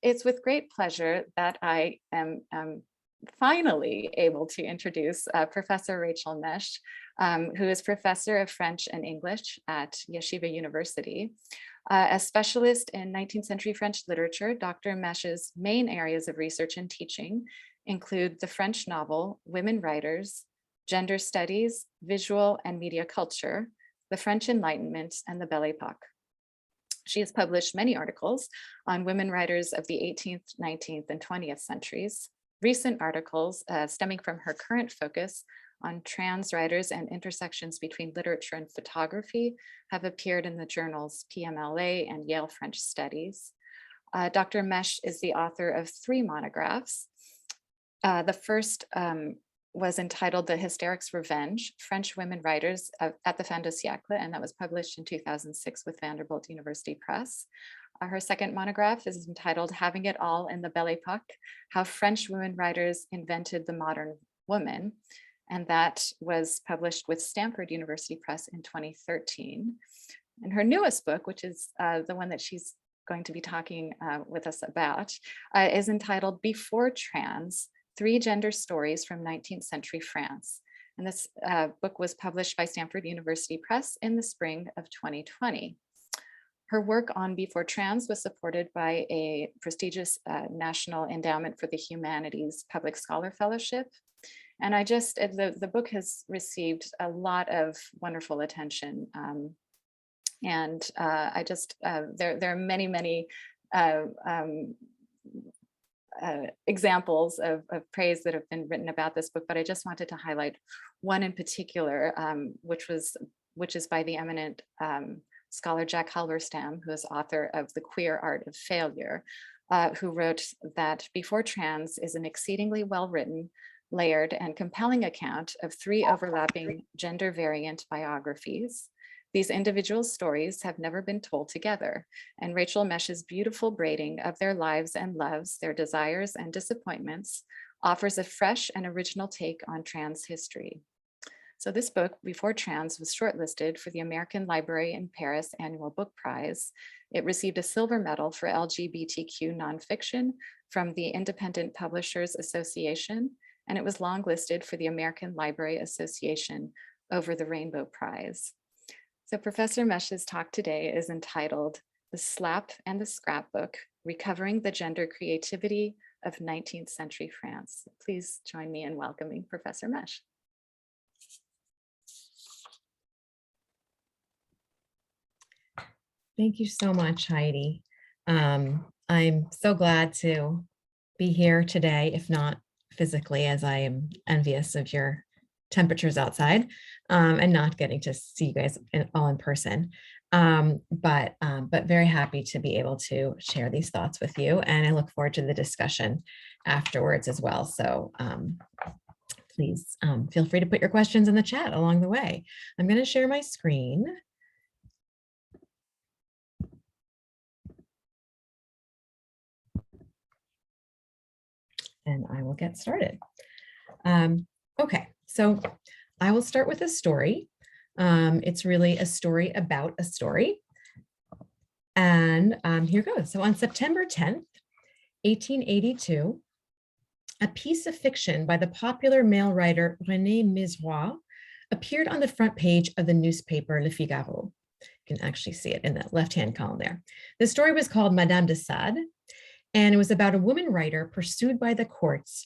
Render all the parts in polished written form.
it's with great pleasure that I am finally able to introduce Professor Rachel Mesch, who is Professor of French and English at Yeshiva University. A specialist in 19th century French literature, Dr. Mesch's main areas of research and teaching include the French novel, women writers, gender studies, visual and media culture, the French Enlightenment, and the Belle Epoque. She has published many articles on women writers of the 18th, 19th, and 20th centuries. Recent articles stemming from her current focus on trans writers and intersections between literature and photography have appeared in the journals PMLA and Yale French Studies. Dr. Mesch is the author of 3 monographs. The first was entitled The Hysterics' Revenge, French Women Writers at the Fin de Siècle, and that was published in 2006 with Vanderbilt University Press. Her second monograph is entitled Having It All in the Belle Epoque, How French Women Writers Invented the Modern Woman, and that was published with Stanford University Press in 2013. And her newest book, which is the one that she's going to be talking with us about, is entitled Before Trans, 3 Gender Stories from 19th Century France. And this book was published by Stanford University Press in the spring of 2020. Her work on Before Trans was supported by a prestigious National Endowment for the Humanities Public Scholar Fellowship. And the book has received a lot of wonderful attention. There are many examples of praise that have been written about this book, but I just wanted to highlight one in particular, which is by the eminent scholar Jack Halberstam, who is author of The Queer Art of Failure, who wrote that Before Trans is an exceedingly well-written, layered, and compelling account of 3 overlapping gender variant biographies. These individual stories have never been told together, and Rachel Mesch's beautiful braiding of their lives and loves, their desires and disappointments, offers a fresh and original take on trans history. So this book, Before Trans, was shortlisted for the American Library in Paris Annual Book Prize. It received a silver medal for LGBTQ nonfiction from the Independent Publishers Association, and it was longlisted for the American Library Association Over the Rainbow Prize. So Professor Mesch's talk today is entitled The Slap and the Scrapbook, Recovering the Gender Creativity of 19th Century France. Please join me in welcoming Professor Mesch. Thank you so much, Heidi. I'm so glad to be here today, if not physically, as I am envious of your temperatures outside and not getting to see you guys all in person. But very happy to be able to share these thoughts with you. And I look forward to the discussion afterwards as well. So please feel free to put your questions in the chat along the way. I'm going to share my screen. And I will get started. Okay, so I will start with a story. It's really a story about a story. And here goes. So on September 10th, 1882, a piece of fiction by the popular male writer René Miserois appeared on the front page of the newspaper Le Figaro. You can actually see it in the left-hand column there. The story was called Madame de Sade, and it was about a woman writer pursued by the courts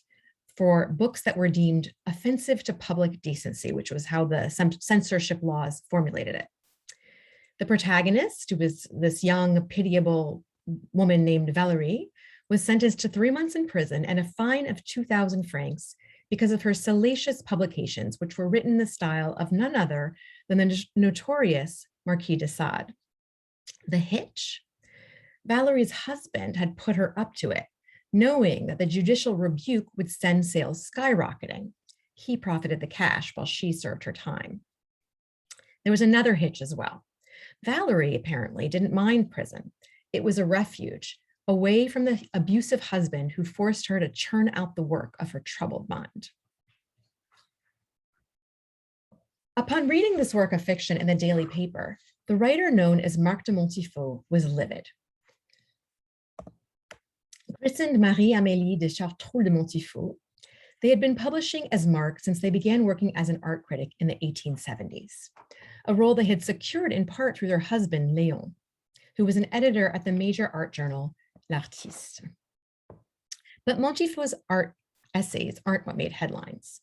for books that were deemed offensive to public decency, which was how the censorship laws formulated it. The protagonist, who was this young, pitiable woman named Valérie, was sentenced to 3 months in prison and a fine of 2,000 francs because of her salacious publications, which were written in the style of none other than the notorious Marquis de Sade. The hitch? Valerie's husband had put her up to it, knowing that the judicial rebuke would send sales skyrocketing. He profited the cash while she served her time. There was another hitch as well. Valerie apparently didn't mind prison. It was a refuge, away from the abusive husband who forced her to churn out the work of her troubled mind. Upon reading this work of fiction in the daily paper, the writer known as Marc de Montifaud was livid. Christened Marie-Amélie de Chartreux de Montifaud, they had been publishing as Marc since they began working as an art critic in the 1870s, a role they had secured in part through their husband, Léon, who was an editor at the major art journal, L'Artiste. But Montifaud's art essays aren't what made headlines.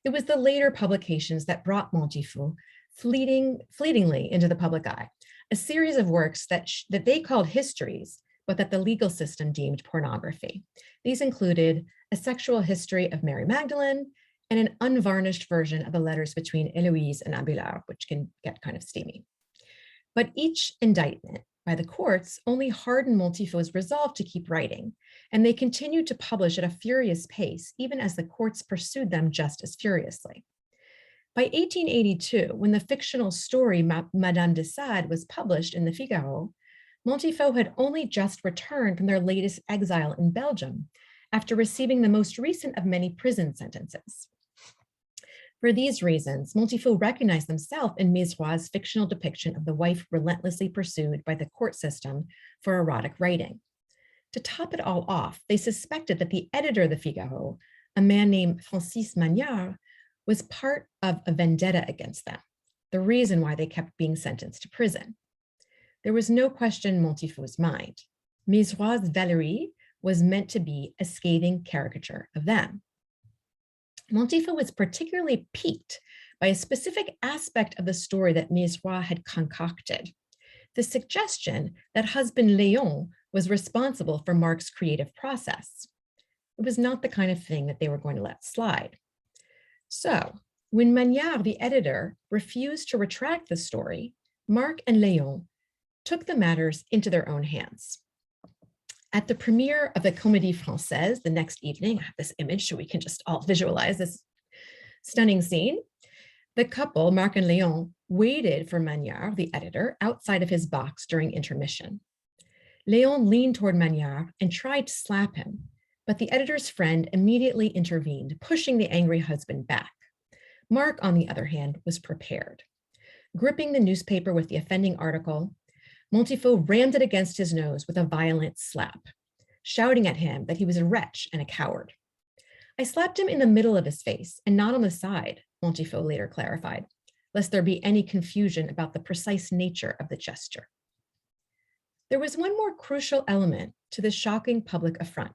It was the later publications that brought Montifaud fleetingly into the public eye, a series of works that they called histories, but that the legal system deemed pornography. These included A Sexual History of Mary Magdalene and an unvarnished version of the letters between Héloïse and Abélard, which can get kind of steamy. But each indictment by the courts only hardened Montifaud's resolve to keep writing, and they continued to publish at a furious pace, even as the courts pursued them just as furiously. By 1882, when the fictional story Madame de Sade was published in the Figaro, Montifaud had only just returned from their latest exile in Belgium after receiving the most recent of many prison sentences. For these reasons, Montifaud recognized himself in Mizroir's fictional depiction of the wife relentlessly pursued by the court system for erotic writing. To top it all off, they suspected that the editor of the Figaro, a man named Francis Magnard, was part of a vendetta against them, the reason why they kept being sentenced to prison. There was no question in Montifaud's mind. Mizroir's Valérie was meant to be a scathing caricature of them. Montifaud was particularly piqued by a specific aspect of the story that Mizroir had concocted, the suggestion that husband Léon was responsible for Marc's creative process. It was not the kind of thing that they were going to let slide. So when Magnard, the editor, refused to retract the story, Marc and Léon took the matters into their own hands. At the premiere of the Comédie Française the next evening, I have this image so we can just all visualize this stunning scene. The couple, Marc and Léon, waited for Magnard, the editor, outside of his box during intermission. Léon leaned toward Magnard and tried to slap him, but the editor's friend immediately intervened, pushing the angry husband back. Marc, on the other hand, was prepared. Gripping the newspaper with the offending article, Montifaud rammed it against his nose with a violent slap, shouting at him that he was a wretch and a coward. I slapped him in the middle of his face and not on the side, Montifaud later clarified, lest there be any confusion about the precise nature of the gesture. There was one more crucial element to this shocking public affront.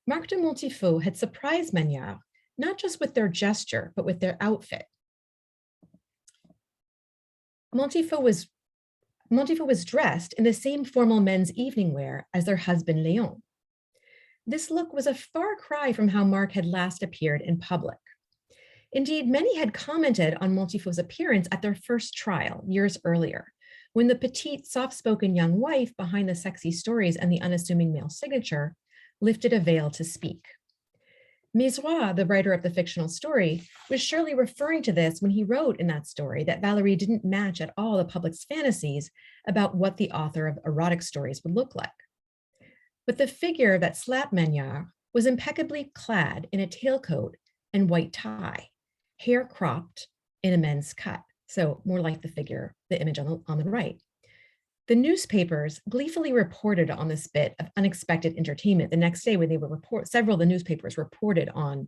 Marc de Montifaud had surprised Magnard, not just with their gesture, but with their outfit. Montifaud was dressed in the same formal men's evening wear as their husband, Léon. This look was a far cry from how Marc had last appeared in public. Indeed, many had commented on Montifaud's appearance at their first trial years earlier, when the petite, soft-spoken young wife behind the sexy stories and the unassuming male signature lifted a veil to speak. Mizroir, the writer of the fictional story, was surely referring to this when he wrote in that story that Valérie didn't match at all the public's fantasies about what the author of erotic stories would look like. But the figure that slapped Magnard was impeccably clad in a tailcoat and white tie, hair cropped in a men's cut, so more like the image on the right. The newspapers gleefully reported on this bit of unexpected entertainment. The next day, when they would several of the newspapers reported on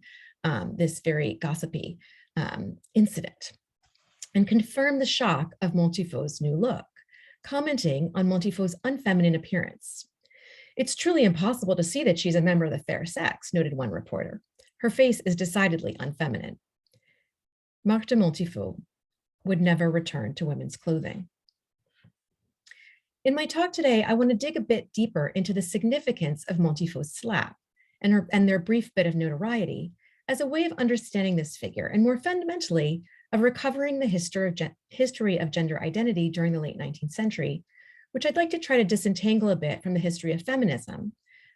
this very gossipy incident and confirmed the shock of Montifaud's new look, commenting on Montifaud's unfeminine appearance. "It's truly impossible to see that she's a member of the fair sex," noted one reporter. "Her face is decidedly unfeminine." Marc de Montifaud would never return to women's clothing. In my talk today, I want to dig a bit deeper into the significance of Montifaud's slap and their brief bit of notoriety as a way of understanding this figure, and more fundamentally, of recovering the history of gender identity during the late 19th century, which I'd like to try to disentangle a bit from the history of feminism,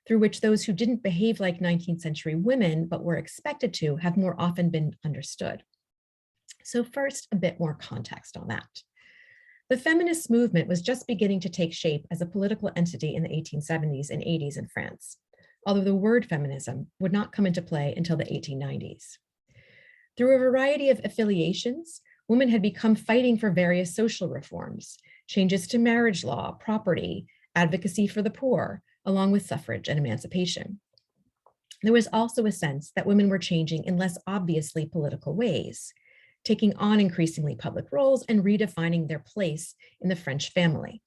through which those who didn't behave like 19th century women but were expected to have more often been understood. So first, a bit more context on that. The feminist movement was just beginning to take shape as a political entity in the 1870s and 80s in France, although the word feminism would not come into play until the 1890s. Through a variety of affiliations, women had become fighting for various social reforms, changes to marriage law, property, advocacy for the poor, along with suffrage and emancipation. There was also a sense that women were changing in less obviously political ways, taking on increasingly public roles and redefining their place in the French family.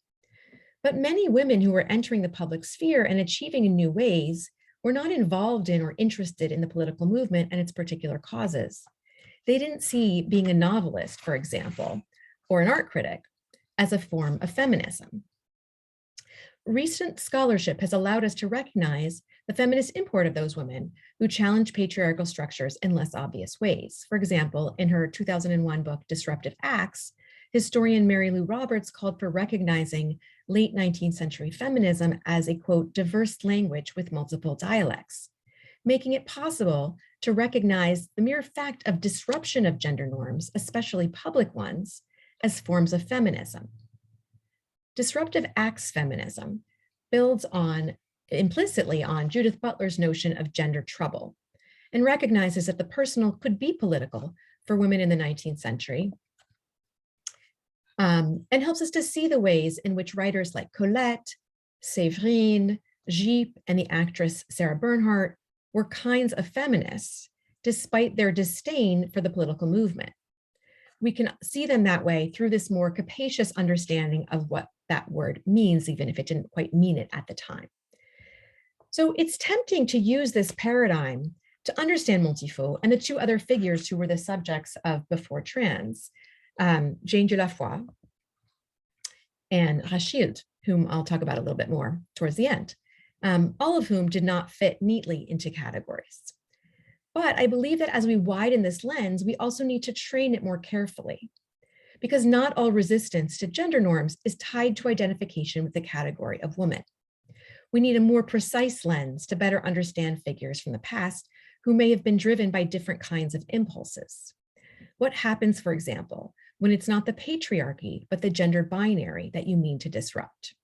But many women who were entering the public sphere and achieving in new ways were not involved in or interested in the political movement and its particular causes. They didn't see being a novelist, for example, or an art critic as a form of feminism. Recent scholarship has allowed us to recognize the feminist import of those women who challenge patriarchal structures in less obvious ways. For example, in her 2001 book, Disruptive Acts, historian Mary Lou Roberts called for recognizing late 19th century feminism as a, quote, diverse language with multiple dialects, making it possible to recognize the mere fact of disruption of gender norms, especially public ones, as forms of feminism. Disruptive acts feminism builds implicitly on Judith Butler's notion of gender trouble and recognizes that the personal could be political for women in the 19th century, and helps us to see the ways in which writers like Colette, Séverine, Gyp, and the actress Sarah Bernhardt were kinds of feminists, despite their disdain for the political movement. We can see them that way through this more capacious understanding of what that word means, even if it didn't quite mean it at the time. So it's tempting to use this paradigm to understand Montifaud and the two other figures who were the subjects of Before Trans, Jane Dieulafoy and Rachilde, whom I'll talk about a little bit more towards the end, all of whom did not fit neatly into categories. But I believe that as we widen this lens, we also need to train it more carefully, because not all resistance to gender norms is tied to identification with the category of woman. We need a more precise lens to better understand figures from the past who may have been driven by different kinds of impulses. What happens, for example, when it's not the patriarchy, but the gender binary that you mean to disrupt?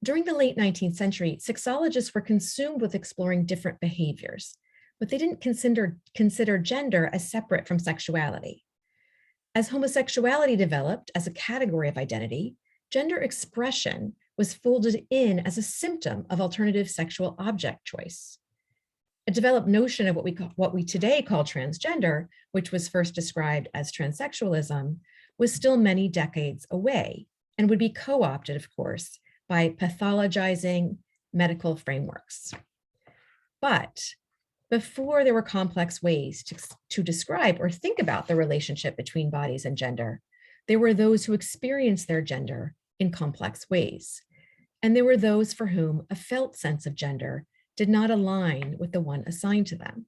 During the late 19th century, sexologists were consumed with exploring different behaviors, but they didn't consider gender as separate from sexuality. As homosexuality developed as a category of identity, gender expression was folded in as a symptom of alternative sexual object choice. A developed notion of what we today call transgender, which was first described as transsexualism, was still many decades away and would be co-opted, of course, by pathologizing medical frameworks. But before there were complex ways to describe or think about the relationship between bodies and gender, there were those who experienced their gender in complex ways. And there were those for whom a felt sense of gender did not align with the one assigned to them.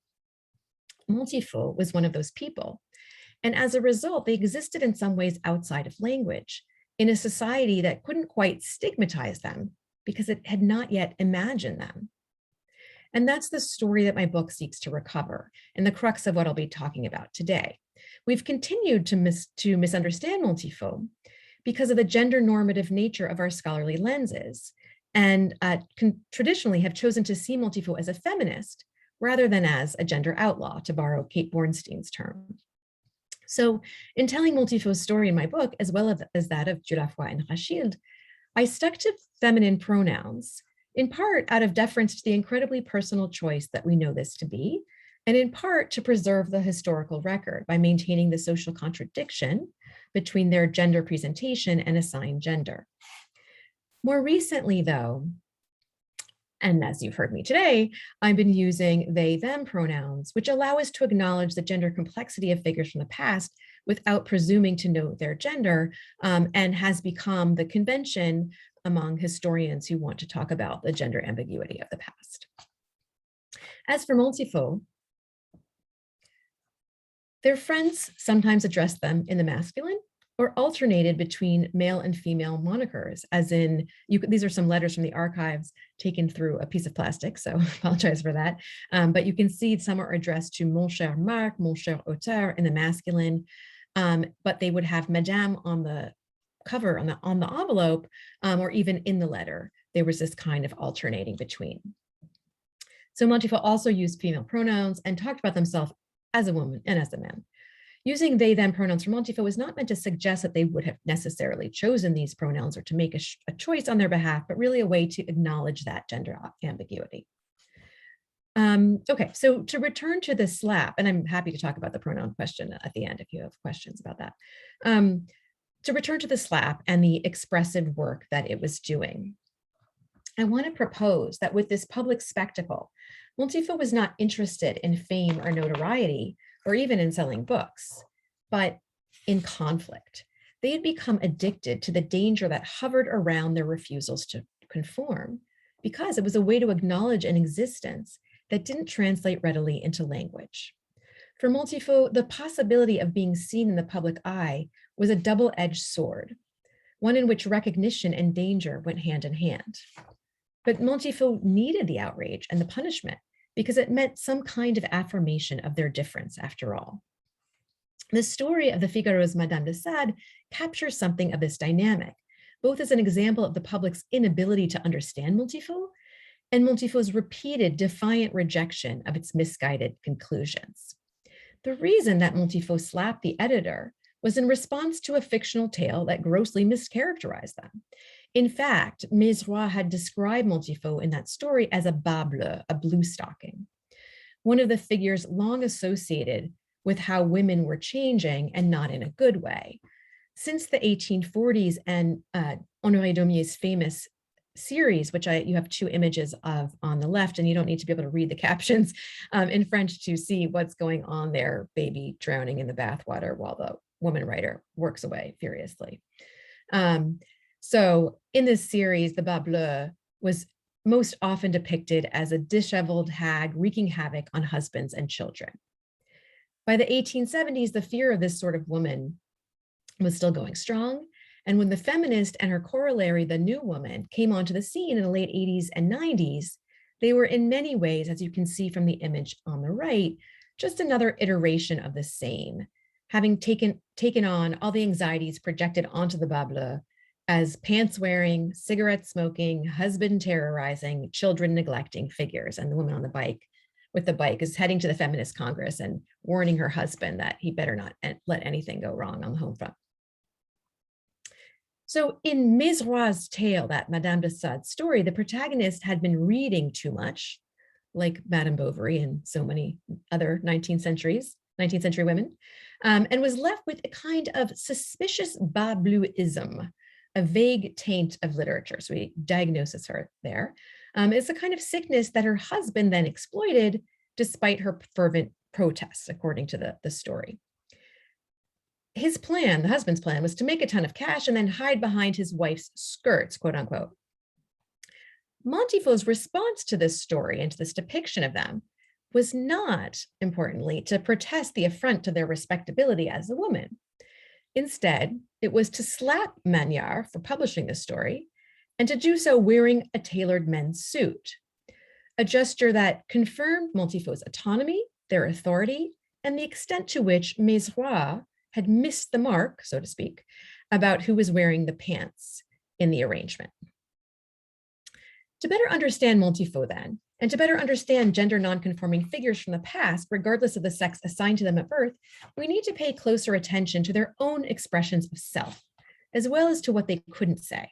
Montifaud was one of those people. And as a result, they existed in some ways outside of language, in a society that couldn't quite stigmatize them because it had not yet imagined them. And that's the story that my book seeks to recover, and the crux of what I'll be talking about today. We've continued to misunderstand Montifaud because of the gender normative nature of our scholarly lenses, and traditionally have chosen to see Montifaud as a feminist rather than as a gender outlaw, to borrow Kate Bornstein's term. So in telling Montifaud's story in my book, as well as that of Dieulafoy and Rachilde, I stuck to feminine pronouns, in part out of deference to the incredibly personal choice that we know this to be, and in part to preserve the historical record by maintaining the social contradiction between their gender presentation and assigned gender. More recently, though, and as you've heard me today, I've been using they, them pronouns, which allow us to acknowledge the gender complexity of figures from the past without presuming to know their gender, and has become the convention among historians who want to talk about the gender ambiguity of the past. As for Montifaud, their friends sometimes addressed them in the masculine or alternated between male and female monikers, as in, these are some letters from the archives taken through a piece of plastic, so apologize for that. But you can see some are addressed to Mon cher Marc, Mon cher auteur in the masculine, but they would have Madame on the cover, on the envelope, or even in the letter. There was this kind of alternating between. So Montifaud also used female pronouns and talked about themselves as a woman and as a man. Using they, them pronouns for Montifaud is not meant to suggest that they would have necessarily chosen these pronouns or to make a choice on their behalf, but really a way to acknowledge that gender ambiguity. Okay, so to return to the slap, and I'm happy to talk about the pronoun question at the end if you have questions about that. To return to the slap and the expressive work that it was doing, I want to propose that with this public spectacle, Montifaud was not interested in fame or notoriety, or even in selling books, but in conflict. They had become addicted to the danger that hovered around their refusals to conform, because it was a way to acknowledge an existence that didn't translate readily into language. For Montifaud, the possibility of being seen in the public eye was a double-edged sword, one in which recognition and danger went hand in hand. But Montifaud needed the outrage and the punishment because it meant some kind of affirmation of their difference after all. The story of the Figaro's Madame de Sade captures something of this dynamic, both as an example of the public's inability to understand Montifaud and Montifaud's repeated defiant rejection of its misguided conclusions. The reason that Montifaud slapped the editor was in response to a fictional tale that grossly mischaracterized them. In fact, Mezroy had described Montifaud in that story as a bas bleu, a blue stocking, one of the figures long associated with how women were changing and not in a good way. Since the 1840s and Honoré Daumier's famous series, which you have two images of on the left, and you don't need to be able to read the captions in French to see what's going on there, baby drowning in the bathwater while the woman writer works away furiously. So in this series, the bas bleu was most often depicted as a disheveled hag wreaking havoc on husbands and children. By the 1870s, the fear of this sort of woman was still going strong. And when the feminist and her corollary, the new woman, came onto the scene in the late 80s and 90s, they were in many ways, as you can see from the image on the right, just another iteration of the same, having taken on all the anxieties projected onto the bas bleu as pants-wearing, cigarette-smoking, husband terrorizing, children neglecting figures. And the woman on the bike with the bike is heading to the Feminist Congress and warning her husband that he better not let anything go wrong on the home front. So in Mezroy's tale, that Madame de Sade story, the protagonist had been reading too much, like Madame Bovary and so many other 19th century women, and was left with a kind of suspicious bas bleuism, a vague taint of literature. So he diagnoses her there. It's a kind of sickness that her husband then exploited despite her fervent protests, according to the story. His plan, the husband's plan, was to make a ton of cash and then hide behind his wife's skirts, quote unquote. Montifaud's response to this story and to this depiction of them was not, importantly, to protest the affront to their respectability as a woman. Instead, it was to slap Magnard for publishing the story and to do so wearing a tailored men's suit, a gesture that confirmed Montifaud's autonomy, their authority, and the extent to which Mezroy had missed the mark, so to speak, about who was wearing the pants in the arrangement. To better understand Montifaud then, and to better understand gender nonconforming figures from the past, regardless of the sex assigned to them at birth, we need to pay closer attention to their own expressions of self, as well as to what they couldn't say.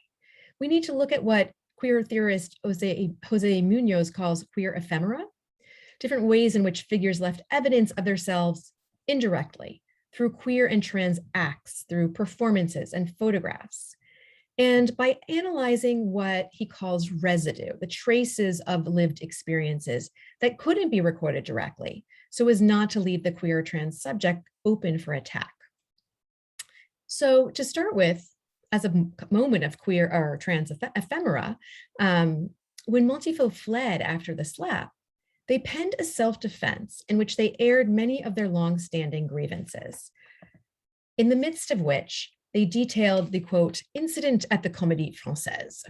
We need to look at what queer theorist Jose Munoz calls queer ephemera, different ways in which figures left evidence of themselves indirectly, through queer and trans acts, through performances and photographs. And by analyzing what he calls residue, the traces of lived experiences that couldn't be recorded directly, so as not to leave the queer or trans subject open for attack. So to start with, as a moment of queer or trans ephemera, when Montifaud fled after the slap, they penned a self-defense in which they aired many of their long-standing grievances, in the midst of which they detailed the, quote, incident at the Comédie Française.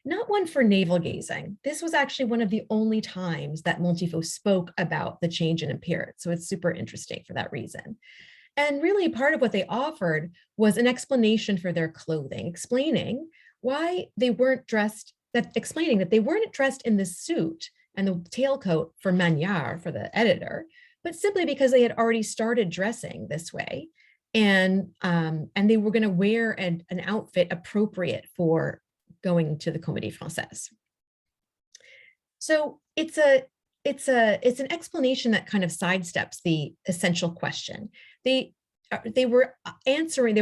Not one for navel-gazing. This was actually one of the only times that Montifaud spoke about the change in appearance, so it's super interesting for that reason. And really part of what they offered was an explanation for their clothing, explaining why they weren't dressed, explaining that they weren't dressed in the suit and the tailcoat for Magnard, for the editor, but simply because they had already started dressing this way, and they were going to wear an outfit appropriate for going to the Comédie Française. So it's an explanation that kind of sidesteps the essential question. They were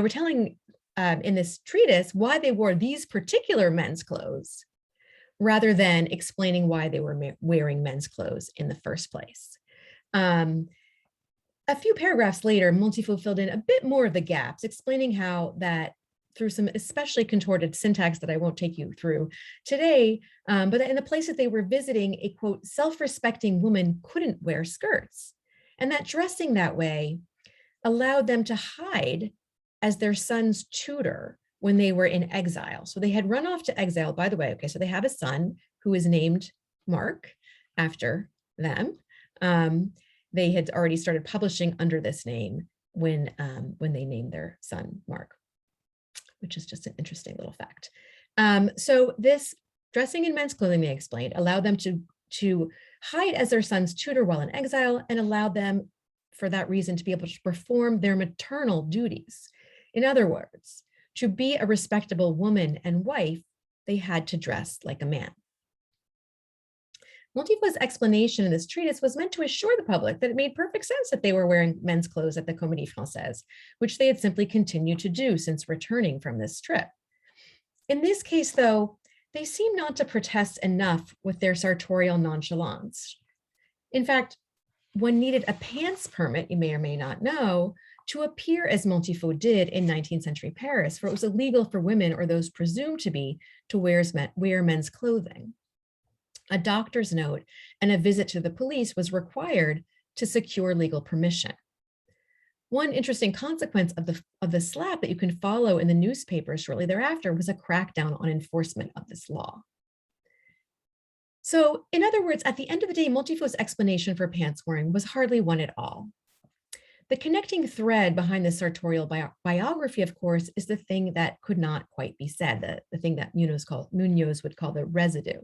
telling in this treatise why they wore these particular men's clothes, rather than explaining why they were wearing men's clothes in the first place. A few paragraphs later, Montifaud filled in a bit more of the gaps, explaining how that through some especially contorted syntax that I won't take you through today, but in the place that they were visiting, a quote, self-respecting woman couldn't wear skirts. And that dressing that way allowed them to hide as their son's tutor when they were in exile. So they had run off to exile, by the way. Okay, so they have a son who is named Marc after them. They had already started publishing under this name when they named their son Marc, which is just an interesting little fact. So this dressing in men's clothing, they explained, allowed them to hide as their son's tutor while in exile, and allowed them, for that reason, to be able to perform their maternal duties. In other words, to be a respectable woman and wife, they had to dress like a man. Montifaud's explanation in this treatise was meant to assure the public that it made perfect sense that they were wearing men's clothes at the Comédie Française, which they had simply continued to do since returning from this trip. In this case, though, they seem not to protest enough with their sartorial nonchalance. In fact, one needed a pants permit, you may or may not know, to appear as Montifaud did in 19th century Paris, for it was illegal for women or those presumed to be to wear men's clothing. A doctor's note and a visit to the police was required to secure legal permission. One interesting consequence of the slap that you can follow in the newspapers shortly thereafter was a crackdown on enforcement of this law. So, in other words, at the end of the day, Montifaud's explanation for pants wearing was hardly one at all. The connecting thread behind the sartorial biography, of course, is the thing that could not quite be said, the thing that Munoz would call the residue.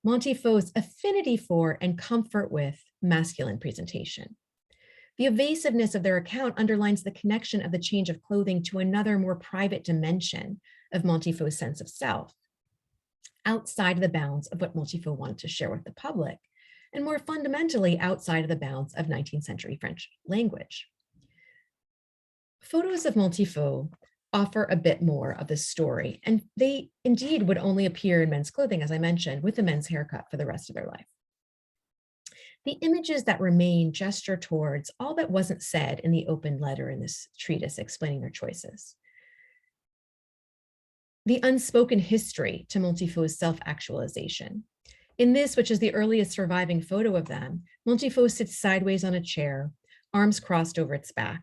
Montifaud's affinity for and comfort with masculine presentation. The evasiveness of their account underlines the connection of the change of clothing to another more private dimension of Montifaud's sense of self, outside of the bounds of what Montifaud wanted to share with the public, and more fundamentally outside of the bounds of 19th century French language. Photos of Montifaud offer a bit more of the story, and they indeed would only appear in men's clothing, as I mentioned, with a men's haircut for the rest of their life. The images that remain gesture towards all that wasn't said in the open letter in this treatise explaining their choices. The unspoken history to Montifaud's self-actualization. In this, which is the earliest surviving photo of them, Montifaud sits sideways on a chair, arms crossed over its back.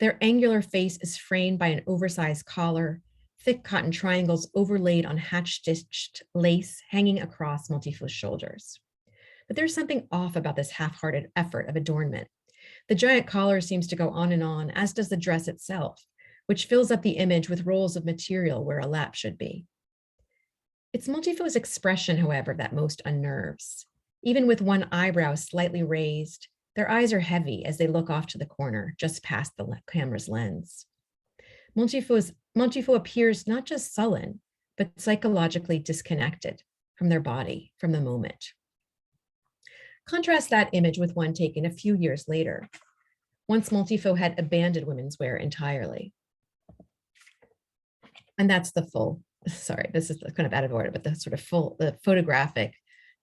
Their angular face is framed by an oversized collar, thick cotton triangles overlaid on hatch-stitched lace hanging across Montifaud's shoulders. But there's something off about this half-hearted effort of adornment. The giant collar seems to go on, as does the dress itself, which fills up the image with rolls of material where a lap should be. It's Montifaud's expression, however, that most unnerves. Even with one eyebrow slightly raised, their eyes are heavy as they look off to the corner, just past the camera's lens. Montifaud appears not just sullen, but psychologically disconnected from their body, from the moment. Contrast that image with one taken a few years later, once Montifaud had abandoned women's wear entirely. And that's the full, sorry, this is kind of out of order, but the sort of full, the photographic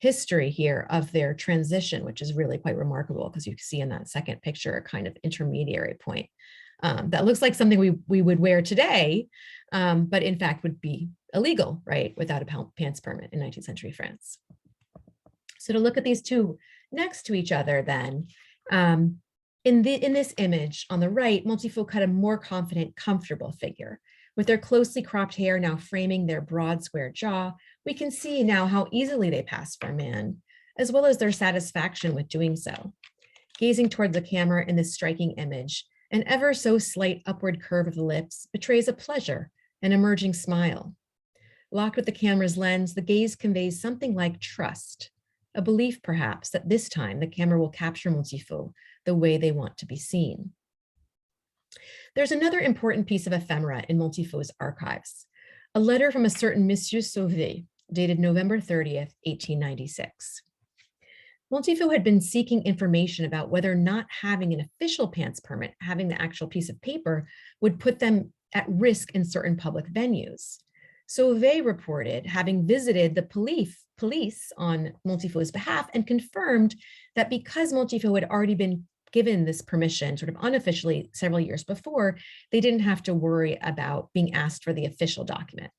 history here of their transition, which is really quite remarkable because you see in that second picture a kind of intermediary point that looks like something we would wear today, but in fact would be illegal, right, without a pants permit in 19th century France. So to look at these two next to each other then, in this image on the right, Montifaud cut a more confident, comfortable figure. With their closely cropped hair now framing their broad square jaw, we can see now how easily they pass for a man, as well as their satisfaction with doing so. Gazing towards the camera in this striking image, an ever so slight upward curve of the lips betrays a pleasure, an emerging smile. Locked with the camera's lens, the gaze conveys something like trust, a belief perhaps that this time the camera will capture Montifaud the way they want to be seen. There's another important piece of ephemera in Montifaud's archives, a letter from a certain Monsieur Sauvé, dated November 30th, 1896. Montifaud had been seeking information about whether not having an official pants permit, having the actual piece of paper, would put them at risk in certain public venues. Sauvé reported having visited the police on Montifaud's behalf and confirmed that because Montifaud had already been given this permission sort of unofficially several years before, they didn't have to worry about being asked for the official document.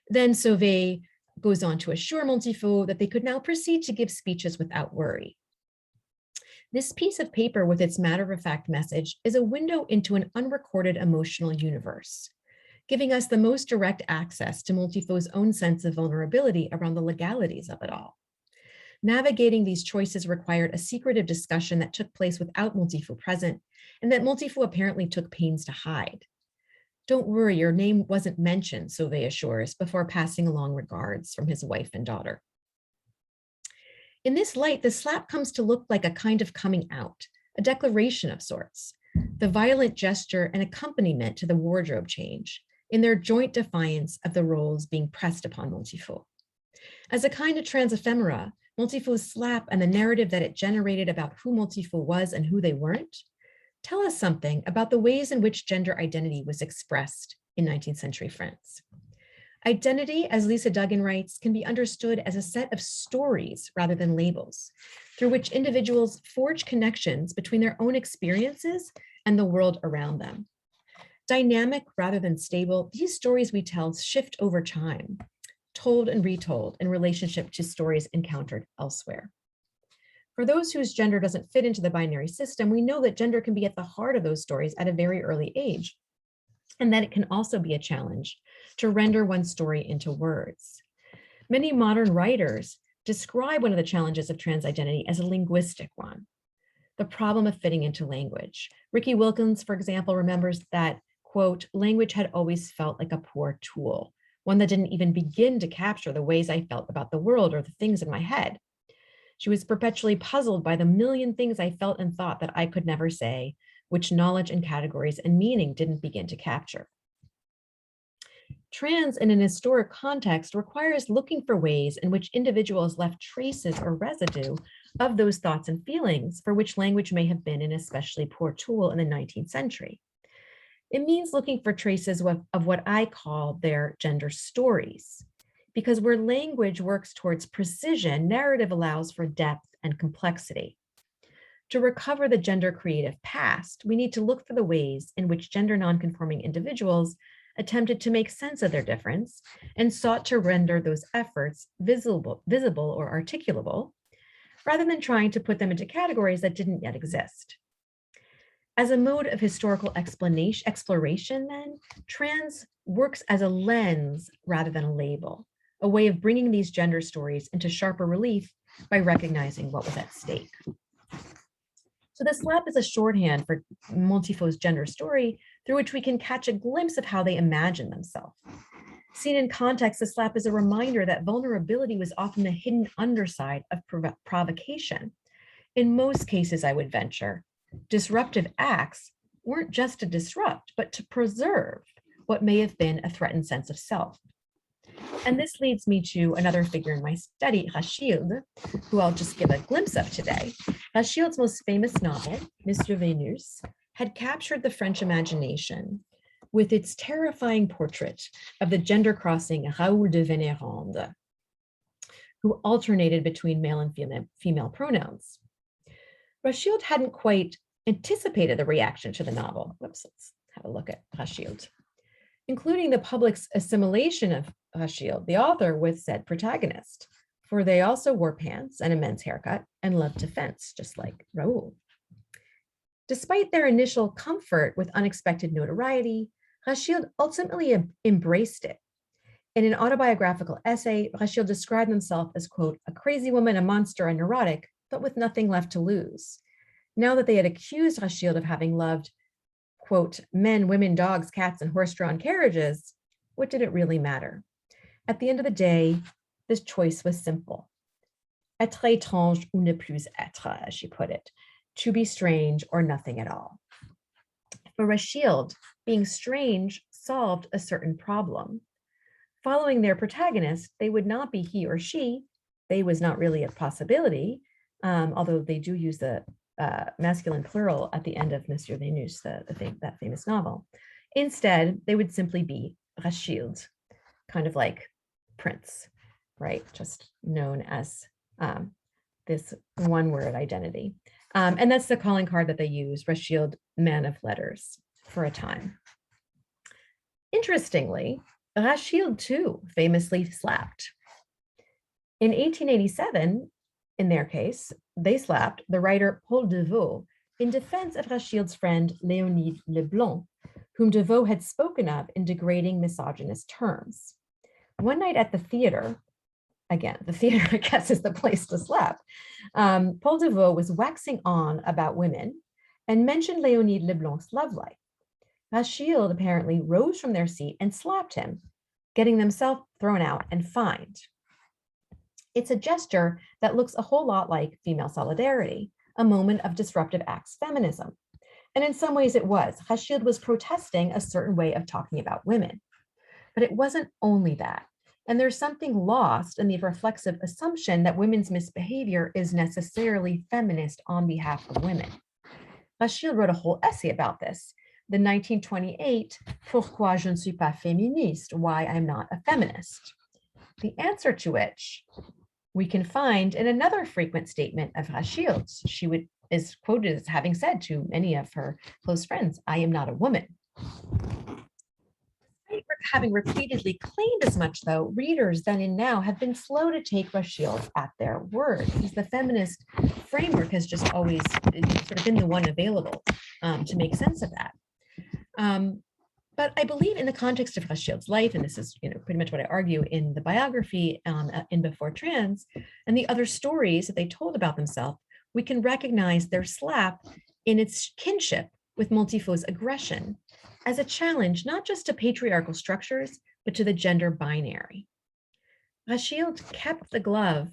Then Sauvé goes on to assure Montifaud that they could now proceed to give speeches without worry. This piece of paper with its matter-of-fact message is a window into an unrecorded emotional universe, giving us the most direct access to Montifaud's own sense of vulnerability around the legalities of it all. Navigating these choices required a secretive discussion that took place without Montifaud present, and that Montifaud apparently took pains to hide. "Don't worry, your name wasn't mentioned," Sauvé assures, before passing along regards from his wife and daughter. In this light, the slap comes to look like a kind of coming out, a declaration of sorts, the violent gesture and accompaniment to the wardrobe change, in their joint defiance of the roles being pressed upon Montifaud. As a kind of trans ephemera, Montifaud's slap and the narrative that it generated about who Montifaud was and who they weren't tell us something about the ways in which gender identity was expressed in 19th century France. Identity, as Lisa Duggan writes, can be understood as a set of stories rather than labels, through which individuals forge connections between their own experiences and the world around them. Dynamic rather than stable, these stories we tell shift over time, told and retold in relationship to stories encountered elsewhere. For those whose gender doesn't fit into the binary system, we know that gender can be at the heart of those stories at a very early age, and that it can also be a challenge to render one's story into words. Many modern writers describe one of the challenges of trans identity as a linguistic one, the problem of fitting into language. Ricky Wilkins, for example, remembers that, quote, "language had always felt like a poor tool, one that didn't even begin to capture the ways I felt about the world or the things in my head. She was perpetually puzzled by the million things I felt and thought that I could never say, which knowledge and categories and meaning didn't begin to capture." Trans in an historic context requires looking for ways in which individuals left traces or residue of those thoughts and feelings for which language may have been an especially poor tool in the 19th century. It means looking for traces of what I call their gender stories, because where language works towards precision, narrative allows for depth and complexity. To recover the gender creative past, we need to look for the ways in which gender nonconforming individuals attempted to make sense of their difference and sought to render those efforts visible or articulable, rather than trying to put them into categories that didn't yet exist. As a mode of historical exploration, then, trans works as a lens rather than a label, a way of bringing these gender stories into sharper relief by recognizing what was at stake. So the slap is a shorthand for Montifaud's gender story through which we can catch a glimpse of how they imagine themselves. Seen in context, the slap is a reminder that vulnerability was often the hidden underside of provocation. In most cases, I would venture, disruptive acts weren't just to disrupt, but to preserve what may have been a threatened sense of self. And this leads me to another figure in my study, Rachilde, who I'll just give a glimpse of today. Rachilde's most famous novel, Monsieur Vénus, had captured the French imagination with its terrifying portrait of the gender-crossing Raoul de Vénérande, who alternated between male and female pronouns. Rachilde hadn't quite anticipated the reaction to the novel. Let's have a look at Rachilde. Including the public's assimilation of Rachilde, the author, with said protagonist, for they also wore pants and a men's haircut and loved to fence, just like Raoul. Despite their initial comfort with unexpected notoriety, Rachilde ultimately embraced it. In an autobiographical essay, Rachilde described himself as, quote, "a crazy woman, a monster, a neurotic, but with nothing left to lose." Now that they had accused Rachilde of having loved, quote, "men, women, dogs, cats, and horse-drawn carriages," what did it really matter? At the end of the day, this choice was simple. être étrange ou ne plus être, as she put it, to be strange or nothing at all. For Rachilde, being strange solved a certain problem. Following their protagonist, they would not be he or she. They was not really a possibility, although they do use the masculine plural at the end of Monsieur Venus, that famous novel. Instead, they would simply be Rachilde, kind of like Prince, right? Just known as this one-word identity. And that's the calling card that they use, Rachilde, man of letters, for a time. Interestingly, Rachilde too famously slapped. In 1887, in their case, they slapped the writer Paul Devaux in defense of Rachilde's friend Léonide Leblanc, whom Devaux had spoken of in degrading misogynist terms. One night at the theater, again, the theater, I guess, is the place to slap, Paul Devaux was waxing on about women and mentioned Léonide Leblanc's love life. Rachilde apparently rose from their seat and slapped him, getting themselves thrown out and fined. It's a gesture that looks a whole lot like female solidarity, a moment of disruptive acts feminism. And in some ways it was. Rachilde was protesting a certain way of talking about women. But it wasn't only that. And there's something lost in the reflexive assumption that women's misbehavior is necessarily feminist on behalf of women. Rachilde wrote a whole essay about this, the 1928 Pourquoi je ne suis pas féministe, Why I'm Not a Feminist. The answer to which we can find in another frequent statement of Rachilde's. She is quoted as having said to many of her close friends, I am not a woman. Having repeatedly claimed as much, though, readers then and now have been slow to take Rachilde at their word, because the feminist framework has just always sort of been the one available to make sense of that. But I believe in the context of Rachilde's life, and this is pretty much what I argue in the biography in Before Trans, and the other stories that they told about themselves, we can recognize their slap in its kinship with Montifaud's aggression as a challenge, not just to patriarchal structures, but to the gender binary. Rachilde kept the glove.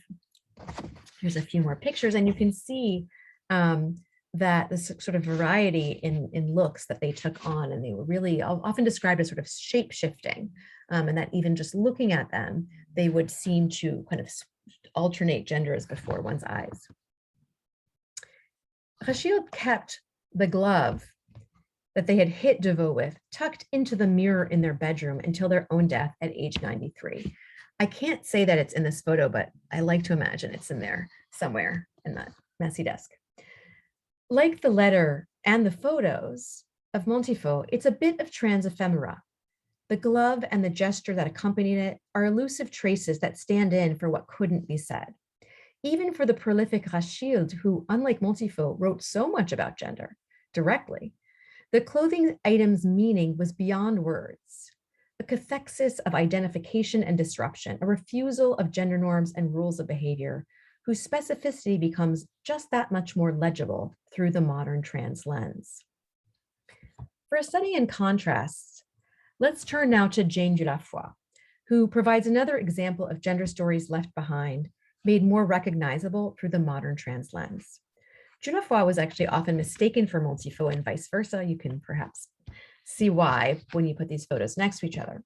Here's a few more pictures, and you can see that this sort of variety in looks that they took on, and they were really often described as sort of shape-shifting, and that even just looking at them, they would seem to kind of alternate genders before one's eyes. Rachilde kept the glove that they had hit Devaux with tucked into the mirror in their bedroom until their own death at age 93. I can't say that it's in this photo, but I like to imagine it's in there somewhere in that messy desk. Like the letter and the photos of Montifaud, it's a bit of trans ephemera. The glove and the gesture that accompanied it are elusive traces that stand in for what couldn't be said. Even for the prolific Rachilde, who, unlike Montifaud, wrote so much about gender directly, the clothing item's meaning was beyond words, a cathexis of identification and disruption, a refusal of gender norms and rules of behavior, whose specificity becomes just that much more legible through the modern trans lens. For a study in contrasts, let's turn now to Jane Dieulafoy, who provides another example of gender stories left behind, made more recognizable through the modern trans lens. Dieulafoy was actually often mistaken for Montifaud and vice versa. You can perhaps see why when you put these photos next to each other.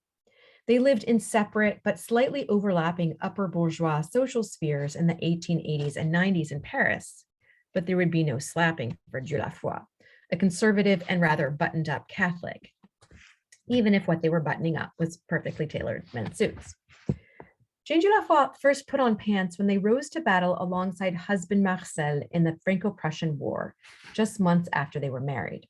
They lived in separate but slightly overlapping upper bourgeois social spheres in the 1880s and 90s in Paris, but there would be no slapping for Dieulafoy, a conservative and rather buttoned up Catholic, even if what they were buttoning up was perfectly tailored men's suits. Jane Dieulafoy first put on pants when they rose to battle alongside husband Marcel in the Franco-Prussian War, just months after they were married.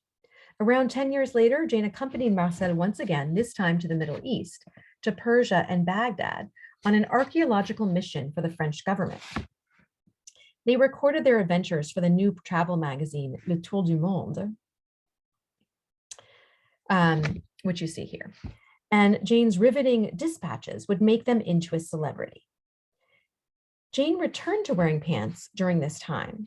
Around 10 years later, Jane accompanied Marcel once again, this time to the Middle East, to Persia and Baghdad, on an archaeological mission for the French government. They recorded their adventures for the new travel magazine, Le Tour du Monde, which you see here. And Jane's riveting dispatches would make them into a celebrity. Jane returned to wearing pants during this time.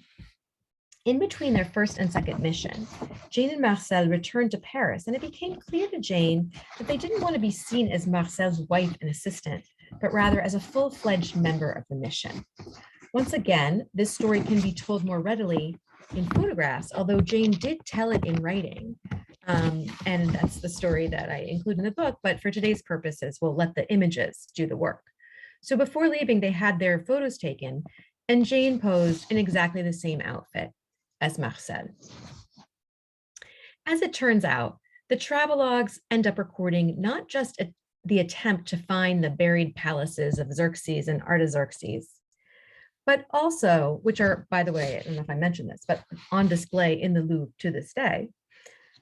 In between their first and second mission, Jane and Marcel returned to Paris, and it became clear to Jane that they didn't want to be seen as Marcel's wife and assistant, but rather as a full-fledged member of the mission. Once again, this story can be told more readily in photographs, although Jane did tell it in writing. And that's the story that I include in the book, but for today's purposes, we'll let the images do the work. So before leaving, they had their photos taken, and Jane posed in exactly the same outfit as Marcel. As it turns out, the travelogues end up recording not just the attempt to find the buried palaces of Xerxes and Artaxerxes, but also, which are, by the way, I don't know if I mentioned this, but on display in the Louvre to this day.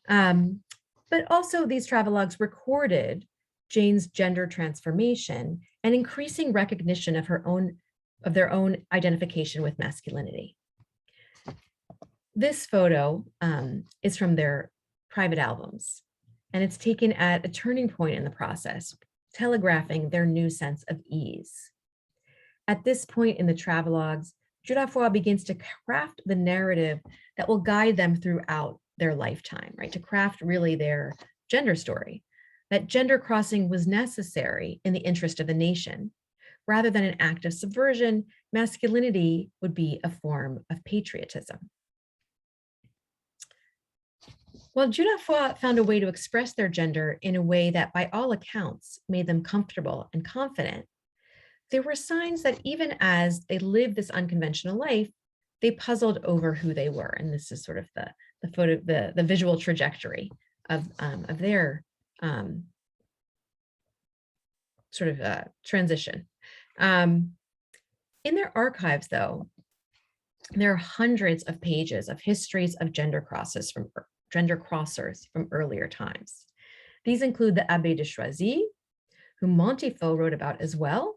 But also these travelogues recorded Jane's gender transformation and increasing recognition of their own identification with masculinity. This photo is from their private albums, and it's taken at a turning point in the process, telegraphing their new sense of ease. At this point in the travelogues, Dieulafoy begins to craft the narrative that will guide them throughout their lifetime, right? To craft really their gender story, that gender crossing was necessary in the interest of the nation. Rather than an act of subversion, masculinity would be a form of patriotism. Well, Dieulafoy found a way to express their gender in a way that, by all accounts, made them comfortable and confident. There were signs that even as they lived this unconventional life, they puzzled over who they were. And this is sort of the visual trajectory of their transition. In their archives, though, there are hundreds of pages of histories of gender crossers from earlier times. These include the Abbé de Choisy, whom Montifaud wrote about as well,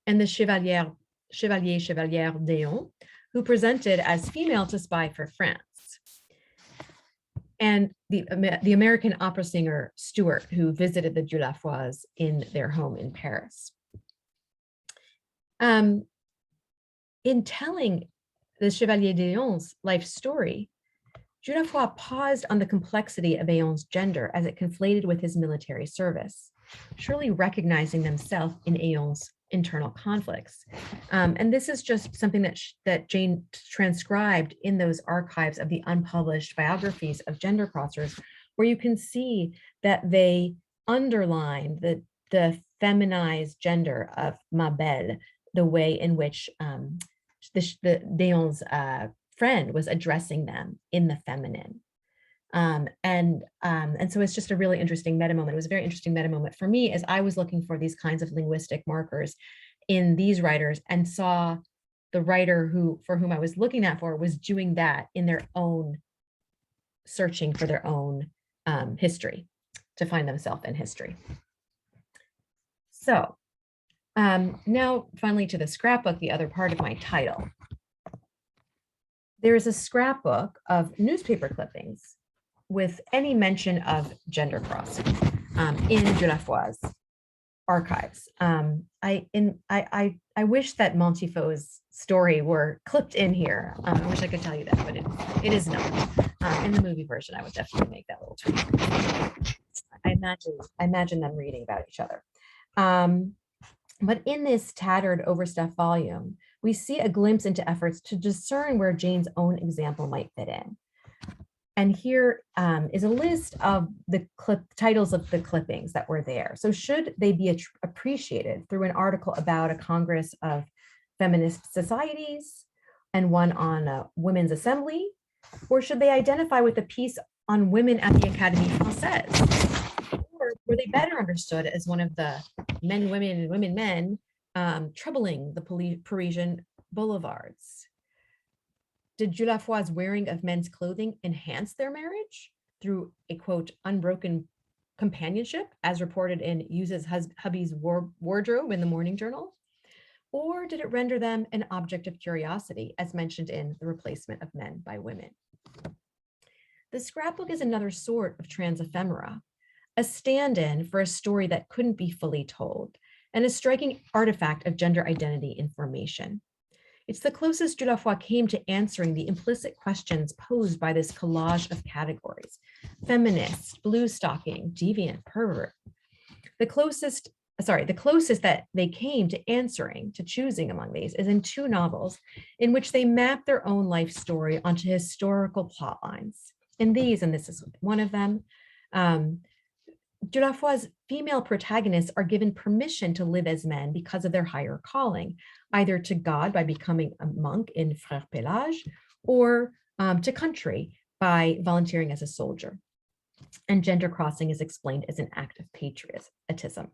and the Chevalier d'Eon, who presented as female to spy for France, and the American opera singer Stewart, who visited the Dieulafoys in their home in Paris. In telling the Chevalier d'Eon's life story, Dieulafoy paused on the complexity of Eon's gender as it conflated with his military service, surely recognizing themselves in Eon's internal conflicts. And this is just something that Jane transcribed in those archives of the unpublished biographies of gender crossers, where you can see that they underline the feminized gender of Ma Belle, the way in which the D'Eon's friend was addressing them in the feminine. And so it's just a really interesting meta moment. It was a very interesting meta moment for me as I was looking for these kinds of linguistic markers in these writers, and saw the writer for whom I was looking at was doing that in their own, searching for their own history, to find themselves in history. So now finally to the scrapbook, the other part of my title. There is a scrapbook of newspaper clippings with any mention of gender crossing in Dieulafoy's archives. I wish that Montifaud's story were clipped in here. I wish I could tell you that, but it is not. In the movie version, I would definitely make that little tweak. I imagine them reading about each other. But in this tattered, overstuffed volume, we see a glimpse into efforts to discern where Jane's own example might fit in. And here is a list of the titles of the clippings that were there. So should they be appreciated through an article about a Congress of Feminist Societies and one on a women's assembly? Or should they identify with a piece on women at the Académie Française? Or were they better understood as one of the men, women, and women, men troubling the Parisian boulevards? Did Dieulafoy's wearing of men's clothing enhance their marriage through a, quote, unbroken companionship, as reported in Use's hubby's wardrobe in the Morning Journal? Or did it render them an object of curiosity, as mentioned in The Replacement of Men by Women? The scrapbook is another sort of trans ephemera, a stand-in for a story that couldn't be fully told, and a striking artifact of gender identity information. It's the closest Dieulafoy came to answering the implicit questions posed by this collage of categories: feminist, blue stocking, deviant, pervert. The closest the closest that they came to choosing among these is in two novels in which they map their own life story onto historical plot lines. In these, and this is one of them, Dieulafoy's female protagonists are given permission to live as men because of their higher calling, either to God by becoming a monk in Frère Pélage, or to country by volunteering as a soldier. And gender crossing is explained as an act of patriotism.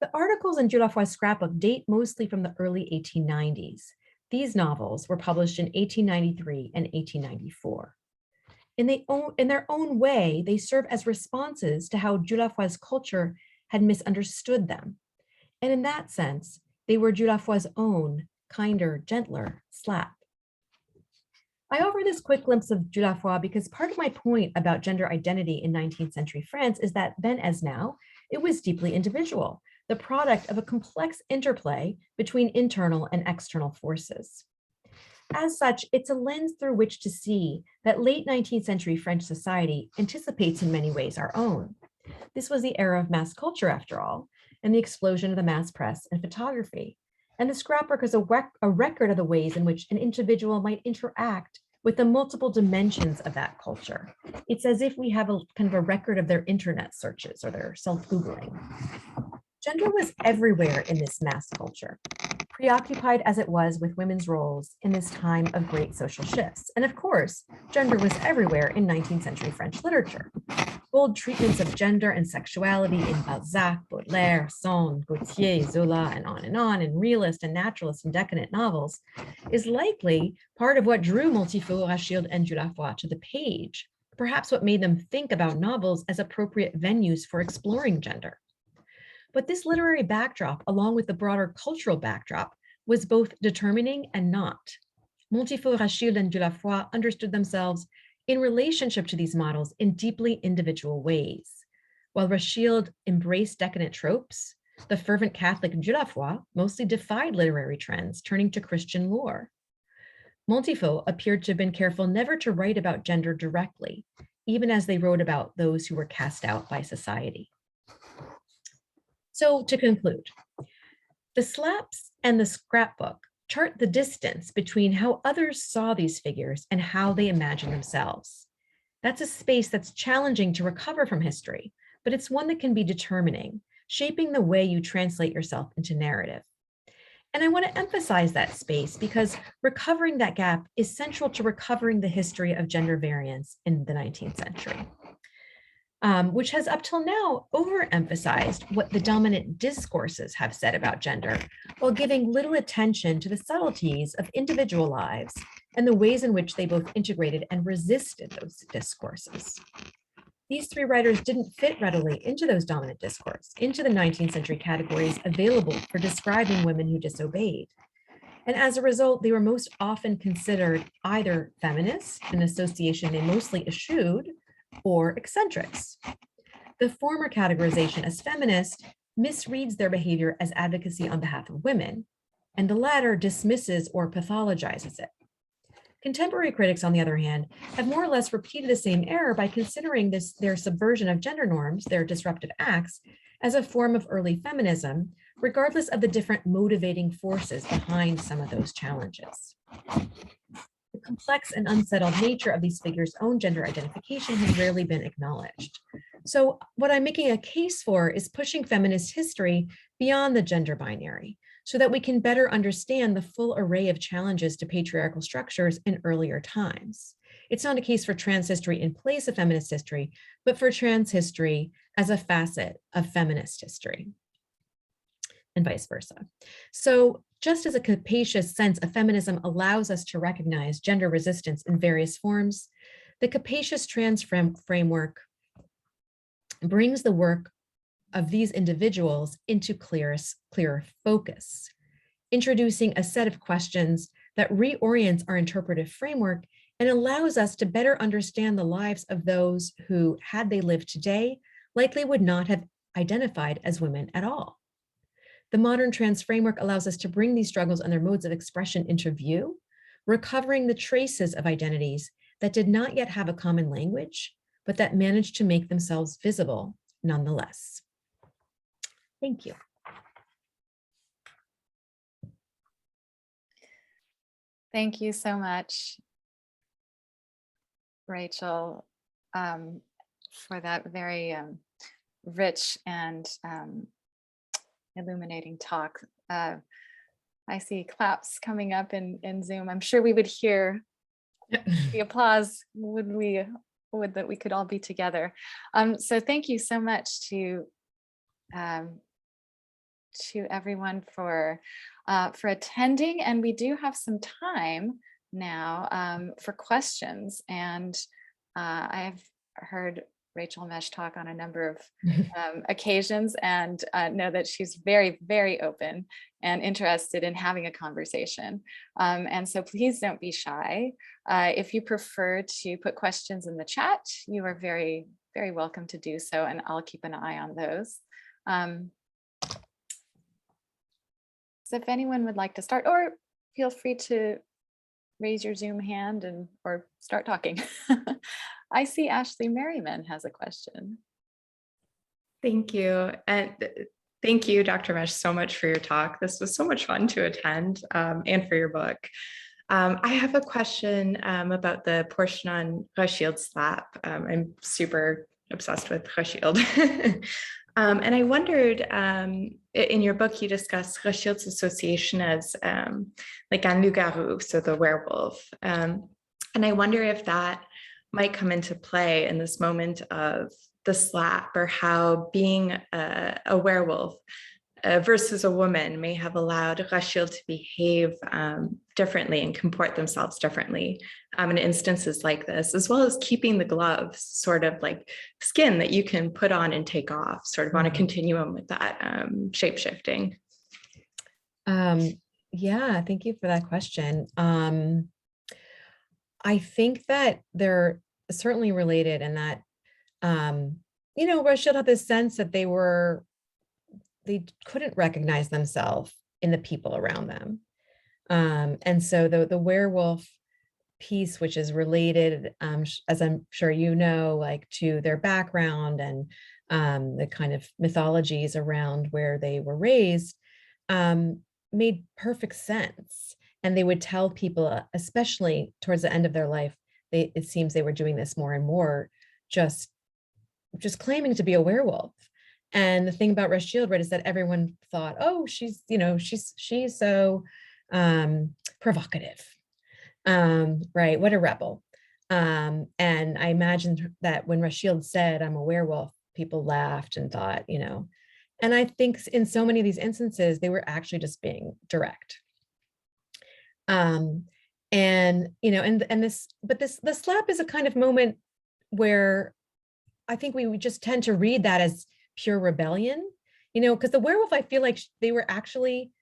The articles in Dieulafoy's scrapbook date mostly from the early 1890s. These novels were published in 1893 and 1894. In their own way, they serve as responses to how Dieulafoy's culture had misunderstood them. And in that sense, they were Dieulafoy's own kinder, gentler slap. I offer this quick glimpse of Dieulafoy because part of my point about gender identity in 19th century France is that then as now, it was deeply individual, the product of a complex interplay between internal and external forces. As such, it's a lens through which to see that late 19th century French society anticipates in many ways our own. This was the era of mass culture, after all, and the explosion of the mass press and photography. And the scrapbook is a record of the ways in which an individual might interact with the multiple dimensions of that culture. It's as if we have a kind of a record of their internet searches or their self-Googling. Gender was everywhere in this mass culture, preoccupied as it was with women's roles in this time of great social shifts. And of course, gender was everywhere in 19th century French literature. Bold treatments of gender and sexuality in Balzac, Baudelaire, Sand, Gautier, Zola, and on, in realist and naturalist and decadent novels, is likely part of what drew Montifaud, Rachilde, and Dieulafoy to the page, perhaps what made them think about novels as appropriate venues for exploring gender. But this literary backdrop, along with the broader cultural backdrop, was both determining and not. Montifaud, Rachilde, and Dieulafoy understood themselves in relationship to these models in deeply individual ways. While Rachilde embraced decadent tropes, the fervent Catholic Dieulafoy mostly defied literary trends, turning to Christian lore. Montifaud appeared to have been careful never to write about gender directly, even as they wrote about those who were cast out by society. So to conclude, the slaps and the scrapbook chart the distance between how others saw these figures and how they imagined themselves. That's a space that's challenging to recover from history, but it's one that can be determining, shaping the way you translate yourself into narrative. And I want to emphasize that space because recovering that gap is central to recovering the history of gender variance in the 19th century. Which has up till now overemphasized what the dominant discourses have said about gender, while giving little attention to the subtleties of individual lives and the ways in which they both integrated and resisted those discourses. These three writers didn't fit readily into those dominant discourse, into the 19th century categories available for describing women who disobeyed. And as a result, they were most often considered either feminists, an association they mostly eschewed, or eccentrics. The former categorization as feminist misreads their behavior as advocacy on behalf of women, and the latter dismisses or pathologizes it. Contemporary critics, on the other hand, have more or less repeated the same error by considering their subversion of gender norms, their disruptive acts, as a form of early feminism, regardless of the different motivating forces behind some of those challenges. The complex and unsettled nature of these figures' own gender identification has rarely been acknowledged. So what I'm making a case for is pushing feminist history beyond the gender binary so that we can better understand the full array of challenges to patriarchal structures in earlier times. It's not a case for trans history in place of feminist history, but for trans history as a facet of feminist history, and vice versa. So just as a capacious sense of feminism allows us to recognize gender resistance in various forms, the capacious trans framework brings the work of these individuals into clearer focus, introducing a set of questions that reorients our interpretive framework and allows us to better understand the lives of those who, had they lived today, likely would not have identified as women at all. The modern trans framework allows us to bring these struggles and their modes of expression into view, recovering the traces of identities that did not yet have a common language, but that managed to make themselves visible nonetheless. Thank you. Thank you so much, Rachel, for that very rich and illuminating talk. I see claps coming up in Zoom. I'm sure we would hear the applause that we could all be together. So thank you so much to everyone for attending, and we do have some time now for questions. And I've heard Rachel Mesch talk on a number of occasions, and know that she's very, very open and interested in having a conversation. And so please don't be shy. If you prefer to put questions in the chat, you are very, very welcome to do so, and I'll keep an eye on those. So if anyone would like to start, or feel free to raise your Zoom hand or start talking. I see Ashley Merriman has a question. Thank you. And thank you, Dr. Mesch, so much for your talk. This was so much fun to attend, and for your book. I have a question about the portion on Rachilde's slap. I'm super obsessed with Rachilde. And I wondered, in your book, you discuss Rachilde's association as like un loup-garou, so the werewolf. And I wonder if that might come into play in this moment of the slap, or how being a werewolf versus a woman may have allowed Rachilde to behave differently and comport themselves differently in instances like this, as well as keeping the gloves, sort of like skin that you can put on and take off, sort of on a continuum with that shape-shifting. Yeah, thank you for that question. I think that they're certainly related, and that, you know, Rachilde had this sense that they couldn't recognize themselves in the people around them. And so the werewolf piece, which is related, as I'm sure you know, like to their background and the kind of mythologies around where they were raised, made perfect sense. And they would tell people, especially towards the end of their life, it seems they were doing this more and more, just claiming to be a werewolf. And the thing about Rachilde, right, is that everyone thought, oh, she's so provocative, right? What a rebel. And I imagined that when Rachilde said, I'm a werewolf, people laughed and thought, you know, and I think in so many of these instances, they were actually just being direct. And, you know, the slap is a kind of moment where I think we would just tend to read that as pure rebellion, you know, because the werewolf, I feel like they were actually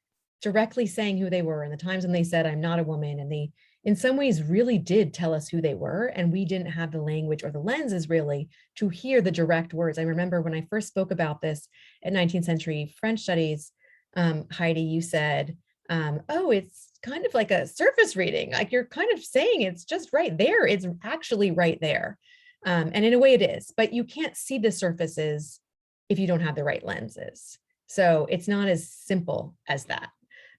directly saying who they were, and the times when they said, I'm not a woman, and they, in some ways, really did tell us who they were, and we didn't have the language or the lenses really to hear the direct words. I remember when I first spoke about this at 19th century French studies, Heidi, you said, oh, it's kind of like a surface reading, like you're kind of saying it's just right there, it's actually right there. And in a way it is, but you can't see the surfaces if you don't have the right lenses. So it's not as simple as that.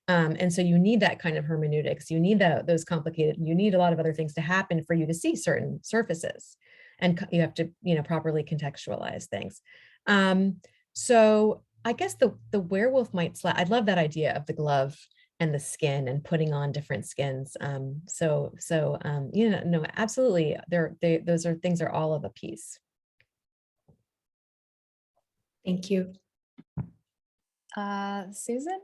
And so you need that kind of hermeneutics, you need those complicated, you need a lot of other things to happen for you to see certain surfaces. And you have to, you know, properly contextualize things. So I guess the werewolf might slap. I love that idea of the glove and the skin and putting on different skins. You know, no, absolutely. Those are things are all of a piece. Thank you. Susan?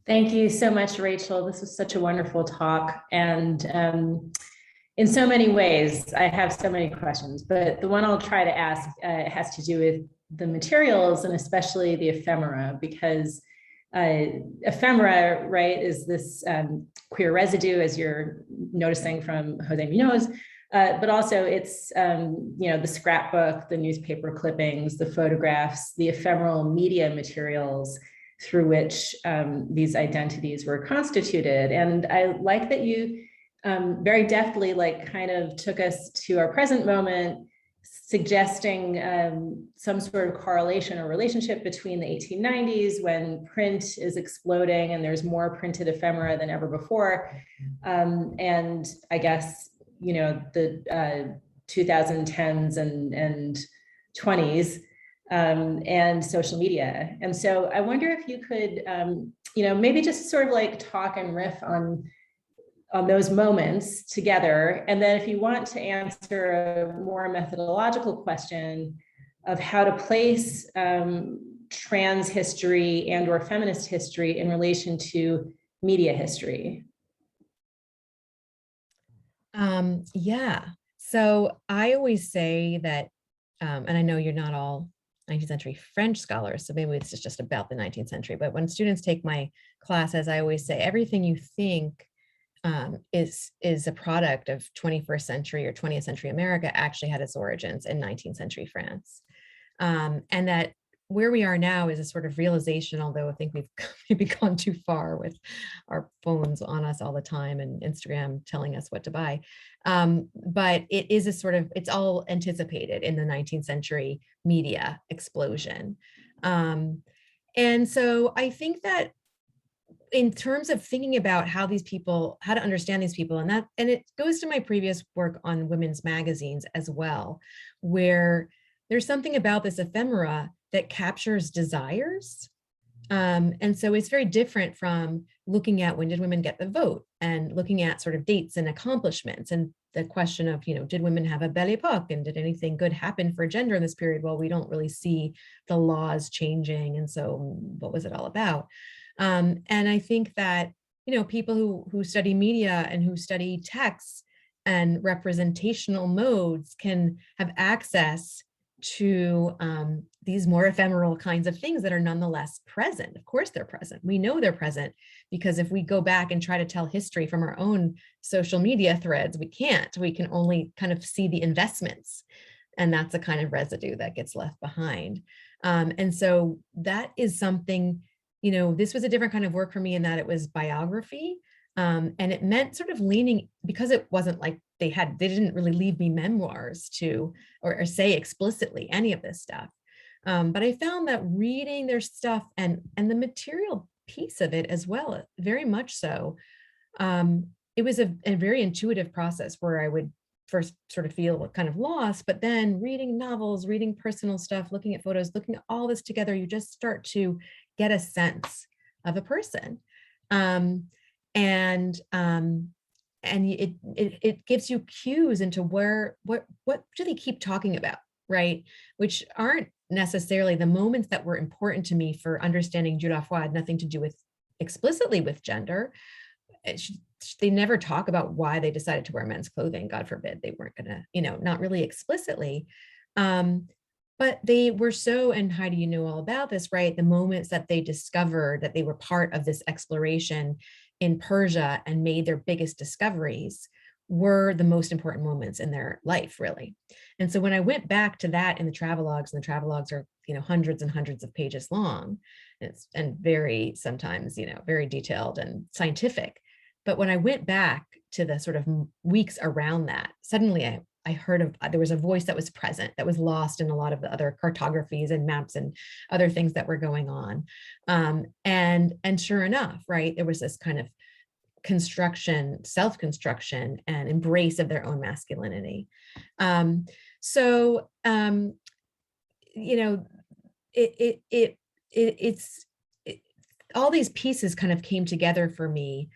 Thank you so much, Rachel. This was such a wonderful talk. And in so many ways, I have so many questions, but the one I'll try to ask has to do with the materials, and especially the ephemera, because ephemera, right, is this queer residue, as you're noticing from Jose Munoz, but also it's, you know, the scrapbook, the newspaper clippings, the photographs, the ephemeral media materials through which these identities were constituted. And I like that you very deftly, like, kind of took us to our present moment, suggesting some sort of correlation or relationship between the 1890s, when print is exploding and there's more printed ephemera than ever before, and I guess, you know, the 2010s and 20s, and social media. And so I wonder if you could, you know, maybe just sort of like talk and riff on those moments together. And then if you want to answer a more methodological question of how to place trans history and or feminist history in relation to media history. Yeah, so I always say that, and I know you're not all 19th century French scholars, so maybe it's just about the 19th century, but when students take my classes, I always say everything you think is a product of 21st century or 20th century America actually had its origins in 19th century France. And that where we are now is a sort of realization, although I think we've maybe gone too far with our phones on us all the time and Instagram telling us what to buy. But it is a sort of, it's all anticipated in the 19th century media explosion. And so I think that in terms of thinking about how these people, how to understand these people, and it goes to my previous work on women's magazines as well, where there's something about this ephemera that captures desires. And so it's very different from looking at when did women get the vote and looking at sort of dates and accomplishments and the question of, you know, did women have a belle epoque and did anything good happen for gender in this period? Well, we don't really see the laws changing. And so what was it all about? And I think that, you know, people who study media and who study texts and representational modes can have access to these more ephemeral kinds of things that are nonetheless present. Of course they're present. We know they're present because if we go back and try to tell history from our own social media threads, we can't. We can only kind of see the investments, and that's a kind of residue that gets left behind. And so that is something, you know, this was a different kind of work for me in that it was biography. And it meant sort of leaning, because it wasn't like they didn't really leave me memoirs to, or say explicitly any of this stuff. But I found that reading their stuff and the material piece of it as well, very much so, it was a very intuitive process where I would first sort of feel kind of lost, but then reading novels, reading personal stuff, looking at photos, looking at all this together, you just start to get a sense of a person. And it gives you cues into what do they keep talking about, right? Which aren't necessarily the moments that were important to me for understanding Dieulafoy, had nothing to do with explicitly with gender. They never talk about why they decided to wear men's clothing. God forbid, they weren't gonna, you know, not really explicitly. But they were so, and Heidi, you know all about this, right? The moments that they discovered that they were part of this exploration in Persia and made their biggest discoveries were the most important moments in their life, really. And so when I went back to that in the travelogues, and the travelogues are, you know, hundreds and hundreds of pages long, and very sometimes, you know, very detailed and scientific. But when I went back to the sort of weeks around that, suddenly I heard there was a voice that was present, that was lost in a lot of the other cartographies and maps and other things that were going on. And sure enough, right, there was this kind of construction, self-construction and embrace of their own masculinity. You know, it's all these pieces kind of came together for me.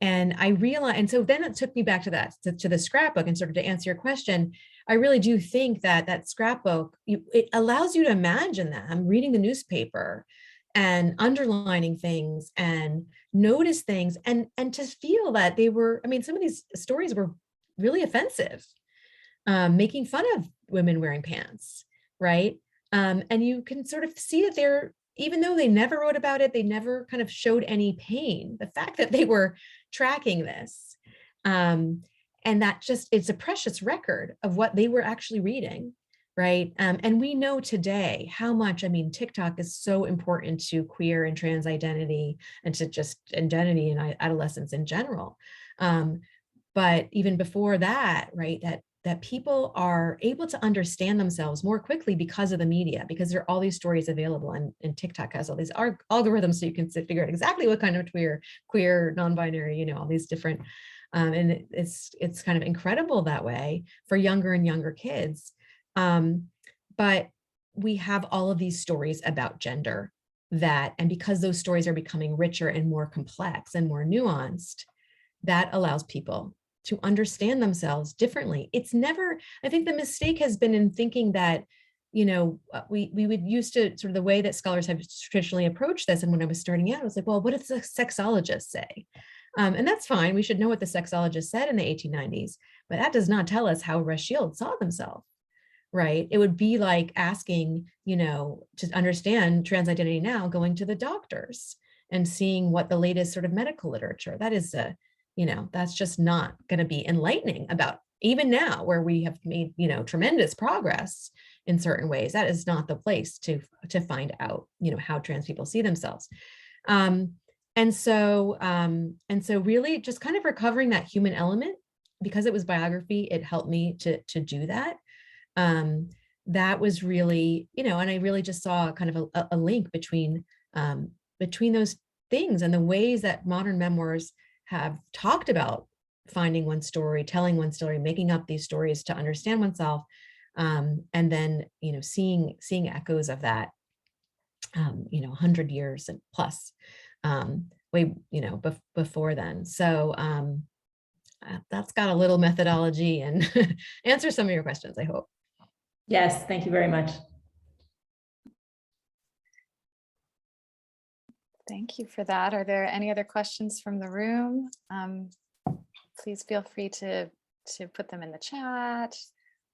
And I realized, and so then it took me back to that, to the scrapbook, and sort of to answer your question, I really do think that scrapbook, it allows you to imagine that I'm reading the newspaper and underlining things and notice things and to feel that they were, I mean, some of these stories were really offensive, making fun of women wearing pants, right? And you can sort of see that they're, even though they never wrote about it, they never kind of showed any pain, the fact that they were tracking this, and that just, it's a precious record of what they were actually reading, right? And we know today how much, I mean, TikTok is so important to queer and trans identity and to just identity and adolescence in general. But even before that, right, that that people are able to understand themselves more quickly because of the media, because there are all these stories available, and TikTok has all these algorithms, so you can figure out exactly what kind of queer, non-binary, you know, all these different, and it's kind of incredible that way for younger and younger kids. But we have all of these stories about gender and because those stories are becoming richer and more complex and more nuanced, that allows people to understand themselves differently. It's never, I think the mistake has been in thinking that, you know, we would used to sort of the way that scholars have traditionally approached this. And when I was starting out, I was like, well, what does the sexologist say? And that's fine. We should know what the sexologist said in the 1890s, but that does not tell us how Rachilde saw themselves, right? It would be like asking, you know, to understand trans identity now, going to the doctors and seeing what the latest sort of medical literature, that is you know, that's just not going to be enlightening about, even now where we have made, you know, tremendous progress in certain ways. That is not the place to find out, you know, how trans people see themselves. And so really just kind of recovering that human element, because it was biography, it helped me to do that. That was really, you know, and I really just saw kind of a link between those things and the ways that modern memoirs have talked about finding one story, telling one story, making up these stories to understand oneself, and then, you know, seeing echoes of that, you know, 100 years and plus, way, you know, before then. So that's got a little methodology and answer some of your questions, I hope. Yes, thank you very much. Thank you for that. Are there any other questions from the room? Please feel free to put them in the chat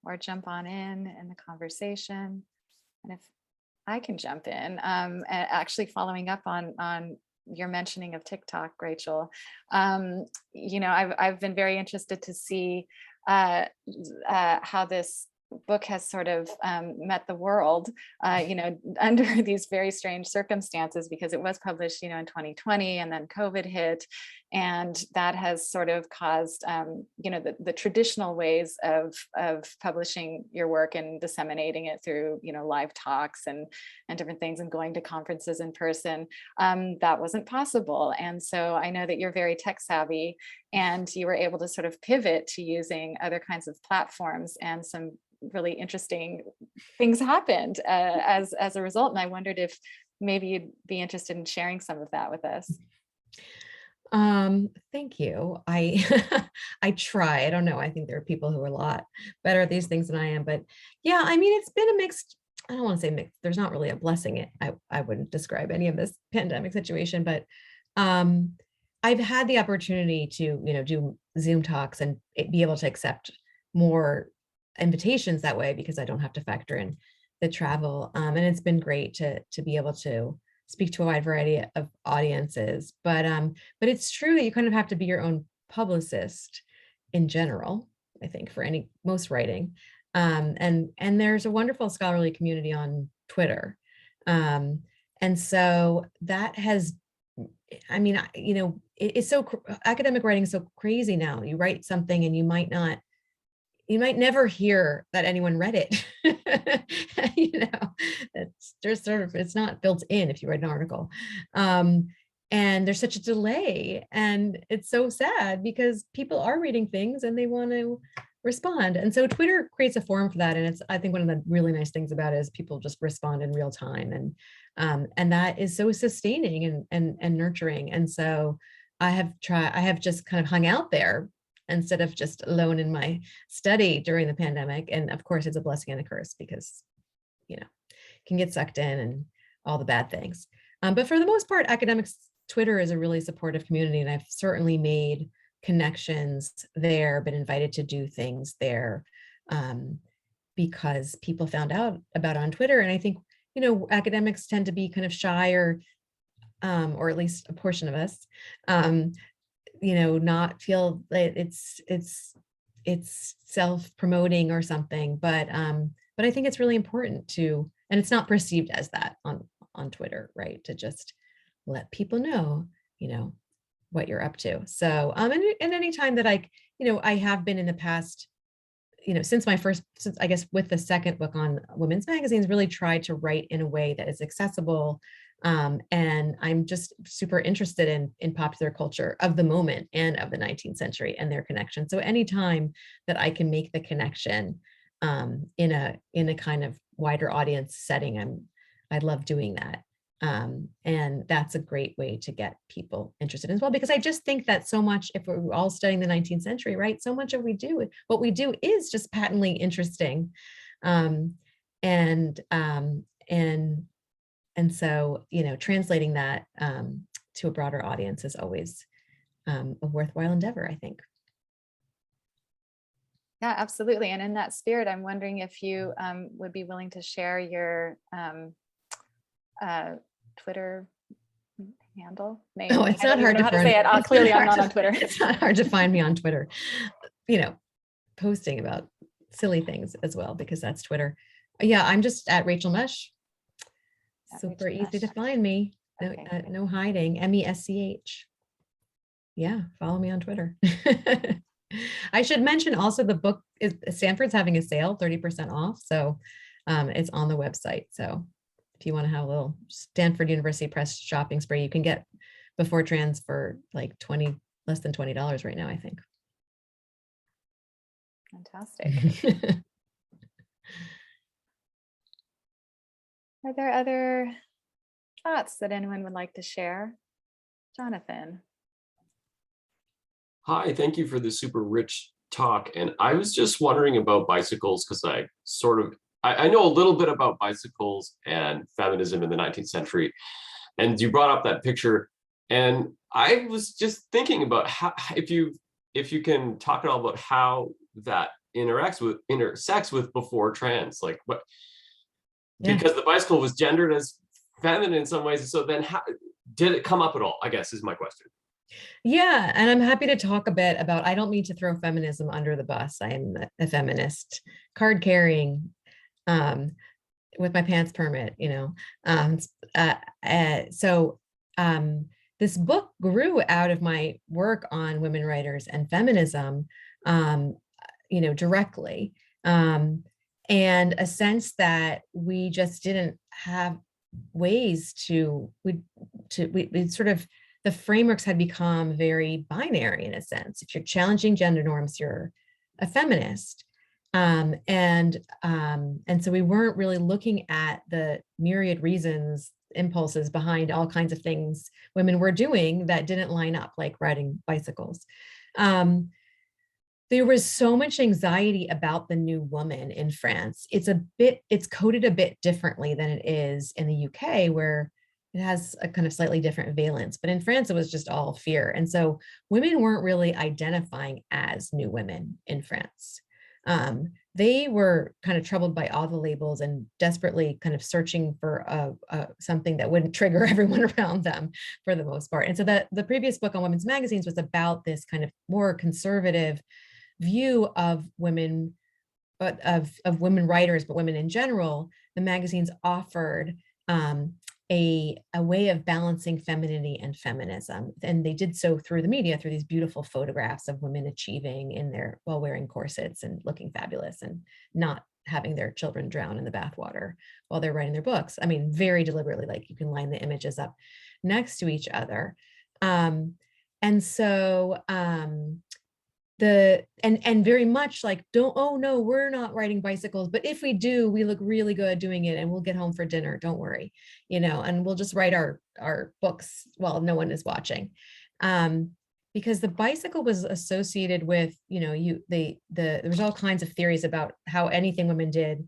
or jump on in the conversation. And if I can jump in, actually following up on your mentioning of TikTok, Rachel, you know, I've been very interested to see how this book has sort of met the world, you know, under these very strange circumstances, because it was published, you know, in 2020, and then COVID hit, and that has sort of caused, you know, the traditional ways of publishing your work and disseminating it through, you know, live talks and different things and going to conferences in person. That wasn't possible, and so I know that you're very tech savvy, and you were able to sort of pivot to using other kinds of platforms, and some really interesting things happened as a result. And I wondered if maybe you'd be interested in sharing some of that with us. Thank you. I try. I don't know. I think there are people who are a lot better at these things than I am, but yeah, I mean, it's been a mixed, I don't want to say mixed, there's not really a blessing. I wouldn't describe any of this pandemic situation, but I've had the opportunity to, you know, do Zoom talks and be able to accept more invitations that way, because I don't have to factor in the travel. And it's been great to be able to speak to a wide variety of audiences. But it's true that you kind of have to be your own publicist in general, I think, for most writing. And there's a wonderful scholarly community on Twitter. And so that has, I mean, you know, it's so, academic writing is so crazy now. You write something and you might never hear that anyone read it. You know, it's not built in if you write an article. And there's such a delay, and it's so sad because people are reading things and they want to respond. And so Twitter creates a forum for that. And it's, I think, one of the really nice things about it is people just respond in real time. And that is so sustaining and nurturing. And so I have just kind of hung out there instead of just alone in my study during the pandemic. And of course, it's a blessing and a curse, because, you know, can get sucked in and all the bad things. But for the most part, academics, Twitter is a really supportive community, and I've certainly made connections there, been invited to do things there, because people found out about it on Twitter. And I think, you know, academics tend to be kind of shy, or at least a portion of us, you know, not feel that it's self-promoting or something, but I think it's really important to, and it's not perceived as that on Twitter, right? To just let people know, you know, what you're up to. So, and any time that you know, I have been in the past since I guess with the second book on women's magazines, really tried to write in a way that is accessible. And I'm just super interested in popular culture of the moment and of the 19th century and their connection. So anytime that I can make the connection in a kind of wider audience setting, I love doing that. And that's a great way to get people interested as well, because I just think that so much, if we're all studying the 19th century, right, so much of what we do is just patently interesting. And so, translating that to a broader audience is always a worthwhile endeavor, I think. Yeah, absolutely. And in that spirit, I'm wondering if you would be willing to share your Twitter handle name. Oh, it's not hard to say it. Clearly, I'm not on Twitter. It's not hard to find me on Twitter. Posting about silly things as well, because that's Twitter. Yeah, I'm just at Rachel Mesch. Super easy to find me. No, Okay. no hiding. MESCH. Yeah, follow me on Twitter. I should mention also the book is Stanford's having a sale, 30% off. So it's on the website. So if you want to have a little Stanford University Press shopping spree, you can get Before Trans for like less than $20 right now, I think. Fantastic. Are there other thoughts that anyone would like to share? Jonathan. Hi, thank you for the super rich talk. And I was just wondering about bicycles, because I know a little bit about bicycles and feminism in the 19th century. And you brought up that picture. And I was just thinking about how, if you can talk at all about how that intersects with Before Trans, like what, because the bicycle was gendered as feminine in some ways. So then how did it come up at all, I guess, is my question. Yeah, and I'm happy to talk a bit about, I don't mean to throw feminism under the bus. I am a feminist, card carrying, with my pants permit, this book grew out of my work on women writers and feminism, directly, and a sense that we just didn't have ways we sort of, the frameworks had become very binary in a sense. If you're challenging gender norms, you're a feminist. And so we weren't really looking at the myriad reasons, impulses behind all kinds of things women were doing that didn't line up, like riding bicycles. There was so much anxiety about the new woman in France. It's coded a bit differently than it is in the UK, where it has a kind of slightly different valence, but in France, it was just all fear. And so women weren't really identifying as new women in France. They were kind of troubled by all the labels and desperately kind of searching for something that wouldn't trigger everyone around them for the most part. And so the previous book on women's magazines was about this kind of more conservative view of women, but of women writers, but women in general. The magazines offered a way of balancing femininity and feminism. And they did so through the media, through these beautiful photographs of women achieving while wearing corsets and looking fabulous and not having their children drown in the bathwater while they're writing their books. I mean, very deliberately, like you can line the images up next to each other. And so and very much like, oh no, we're not riding bicycles, but if we do, we look really good doing it and we'll get home for dinner, don't worry, and we'll just write our books while no one is watching. Because the bicycle was associated with, there was all kinds of theories about how anything women did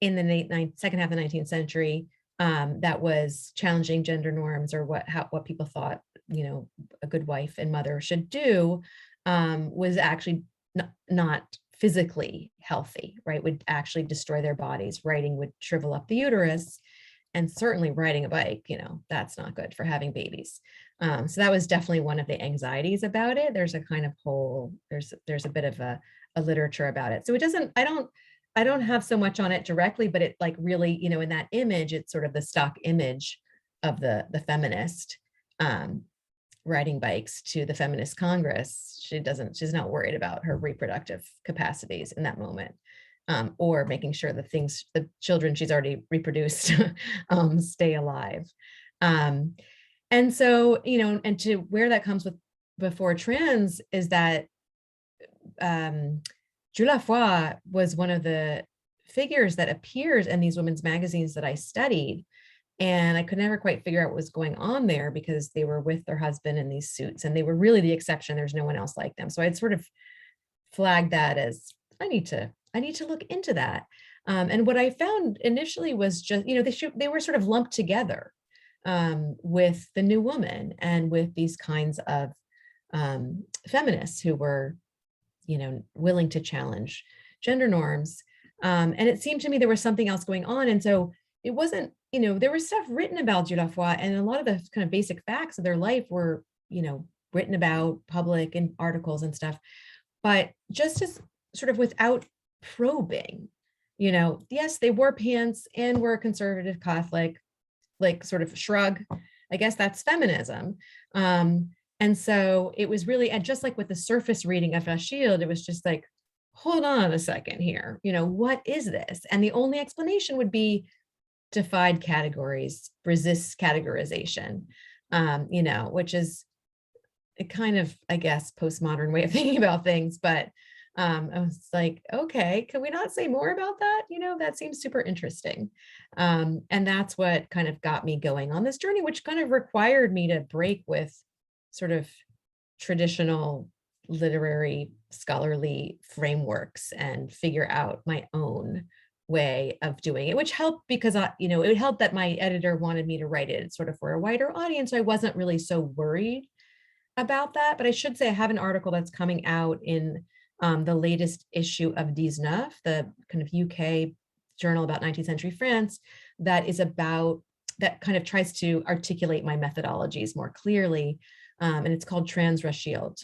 in the second half of the 19th century that was challenging gender norms, or what people thought, a good wife and mother should do, was actually not physically healthy, right? Would actually destroy their bodies. Writing would shrivel up the uterus, and certainly riding a bike, that's not good for having babies. So that was definitely one of the anxieties about it. There's a kind of there's a bit of a literature about it. So I don't have so much on it directly, but it like really, in that image, it's sort of the stock image of the feminist, riding bikes to the feminist congress. She's not worried about her reproductive capacities in that moment, or making sure the children she's already reproduced stay alive. And so, and to where that comes with before trans is that Dieulafoy was one of the figures that appears in these women's magazines that I studied. And I could never quite figure out what was going on there, because they were with their husband in these suits and they were really the exception. There's no one else like them. So I'd sort of flagged that as I need to look into that. And what I found initially was just, they were sort of lumped together with the New Woman and with these kinds of feminists who were, willing to challenge gender norms. And it seemed to me there was something else going on. And so it wasn't, there was stuff written about Dieulafoy, and a lot of the kind of basic facts of their life were, written about, public in articles and stuff, but just as sort of without probing, yes, they wore pants and were a conservative Catholic, like sort of shrug, I guess that's feminism. And so it was really, and just like with the surface reading of Rachilde, it was just like, hold on a second here, what is this? And the only explanation would be defied categories, resists categorization, which is a kind of, I guess, postmodern way of thinking about things. But I was like, okay, can we not say more about that? That seems super interesting. And that's what kind of got me going on this journey, which kind of required me to break with sort of traditional literary scholarly frameworks and figure out my own way of doing it, which helped because it helped that my editor wanted me to write it sort of for a wider audience. So I wasn't really so worried about that. But I should say I have an article that's coming out in the latest issue of 19, the kind of UK journal about 19th century France, that kind of tries to articulate my methodologies more clearly. And it's called Trans Rachilde,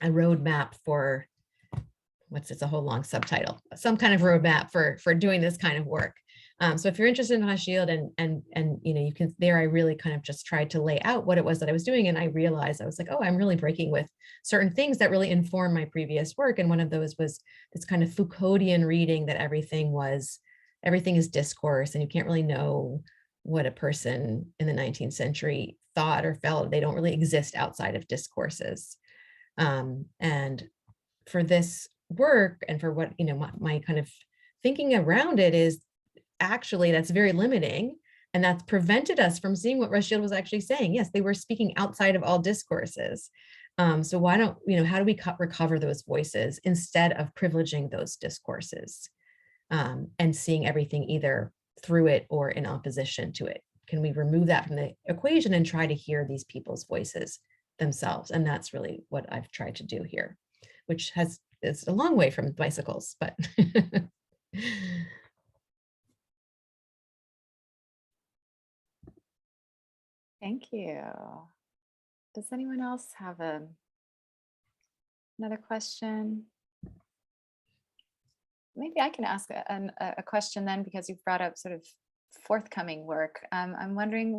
a roadmap for it's a whole long subtitle, some kind of roadmap for doing this kind of work. So if you're interested in Rachilde and you can I really kind of just tried to lay out what it was that I was doing. And I realized I was like, oh, I'm really breaking with certain things that really inform my previous work. And one of those was this kind of Foucauldian reading that everything is discourse, and you can't really know what a person in the 19th century thought or felt. They don't really exist outside of discourses. And for this work and for what, my kind of thinking around it is actually that's very limiting. And that's prevented us from seeing what Rachilde was actually saying. Yes, they were speaking outside of all discourses. So why don't, how do we recover those voices instead of privileging those discourses and seeing everything either through it or in opposition to it? Can we remove that from the equation and try to hear these people's voices themselves? And that's really what I've tried to do here, which is a long way from bicycles, but. Thank you. Does anyone else have another question? Maybe I can ask a question then, because you've brought up sort of forthcoming work. I'm wondering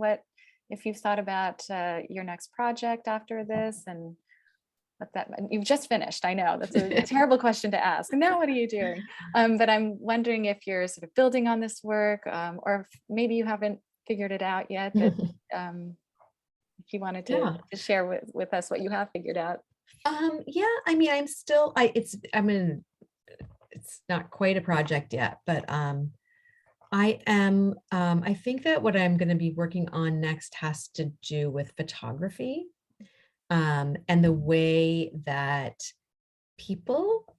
if you've thought about your next project after this, and you've just finished. I know that's a terrible question to ask. Now what are you doing? But I'm wondering if you're sort of building on this work, or if maybe you haven't figured it out yet, but if you wanted to share with us what you have figured out. Yeah, I mean, it's not quite a project yet, but I think that what I'm going to be working on next has to do with photography, and the way that people,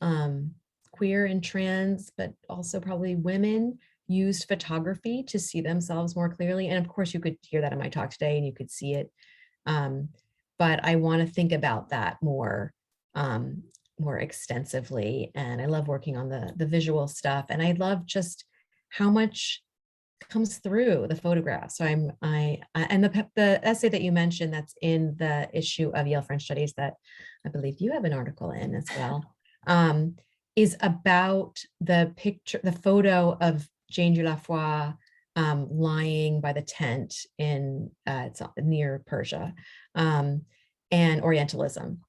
queer and trans, but also probably women, used photography to see themselves more clearly. And of course, you could hear that in my talk today and you could see it. But I want to think about that more extensively. And I love working on the visual stuff. And I love just how much comes through the photographs. So and the essay that you mentioned that's in the issue of Yale French Studies that I believe you have an article in as well, is about the photo of Jane Dieulafoy lying by the tent it's near Persia. and Orientalism.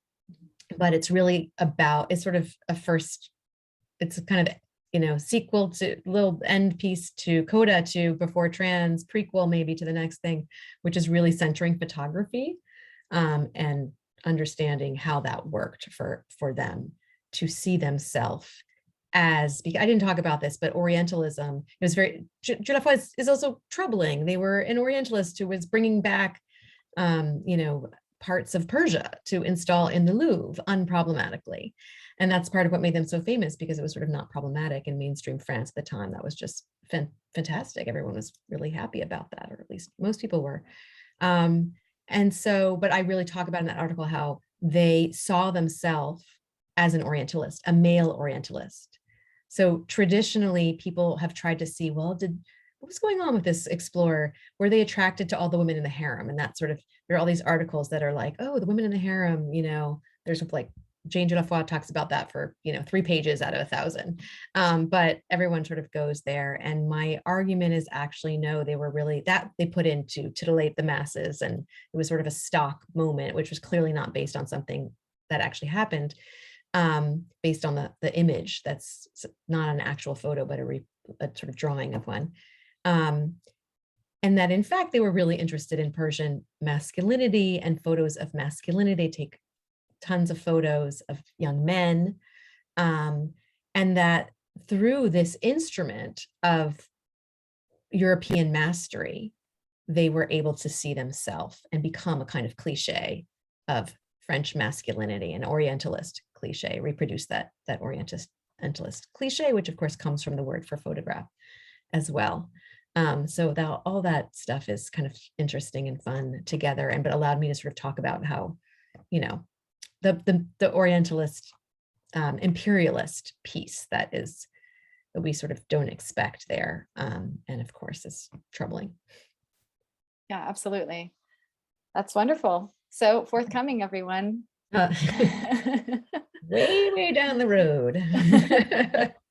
But it's really about, it's sort of a first, it's kind of, you know, sequel to little end piece to coda to Before Trans, prequel maybe to the next thing, which is really centering photography and understanding how that worked for them to see themselves as, because I didn't talk about this, but Orientalism, it was very, Dieulafoy is also troubling. They were an Orientalist who was bringing back, you know, parts of Persia to install in the Louvre unproblematically. And that's part of what made them so famous, because it was sort of not problematic in mainstream France at the time. That was just fantastic. Everyone was really happy about that, or at least most people were. And so, but I really talk about in that article how they saw themselves as an Orientalist, a male Orientalist. So traditionally, people have tried to see, well, what was going on with this explorer? Were they attracted to all the women in the harem? And that sort of, there are all these articles that are like, oh, the women in the harem, you know, there's like Jane Dieulafoy talks about that for, you know, 3 pages out of 1,000. But everyone sort of goes there. And my argument is actually, no, they were really, that they put in to titillate the masses. And it was sort of a stock moment, which was clearly not based on something that actually happened, based on the image that's not an actual photo, but a sort of drawing of one. And that in fact, they were really interested in Persian masculinity and photos of masculinity. They take tons of photos of young men. And that through this instrument of European mastery, they were able to see themselves and become a kind of cliche of French masculinity, an Orientalist cliche, reproduce that Orientalist cliche, which of course comes from the word for photograph as well. So that all that stuff is kind of interesting and fun together, but allowed me to sort of talk about how, you know, the Orientalist imperialist piece that we sort of don't expect there, and of course is troubling. Yeah, absolutely. That's wonderful. So forthcoming, everyone. Way down the road.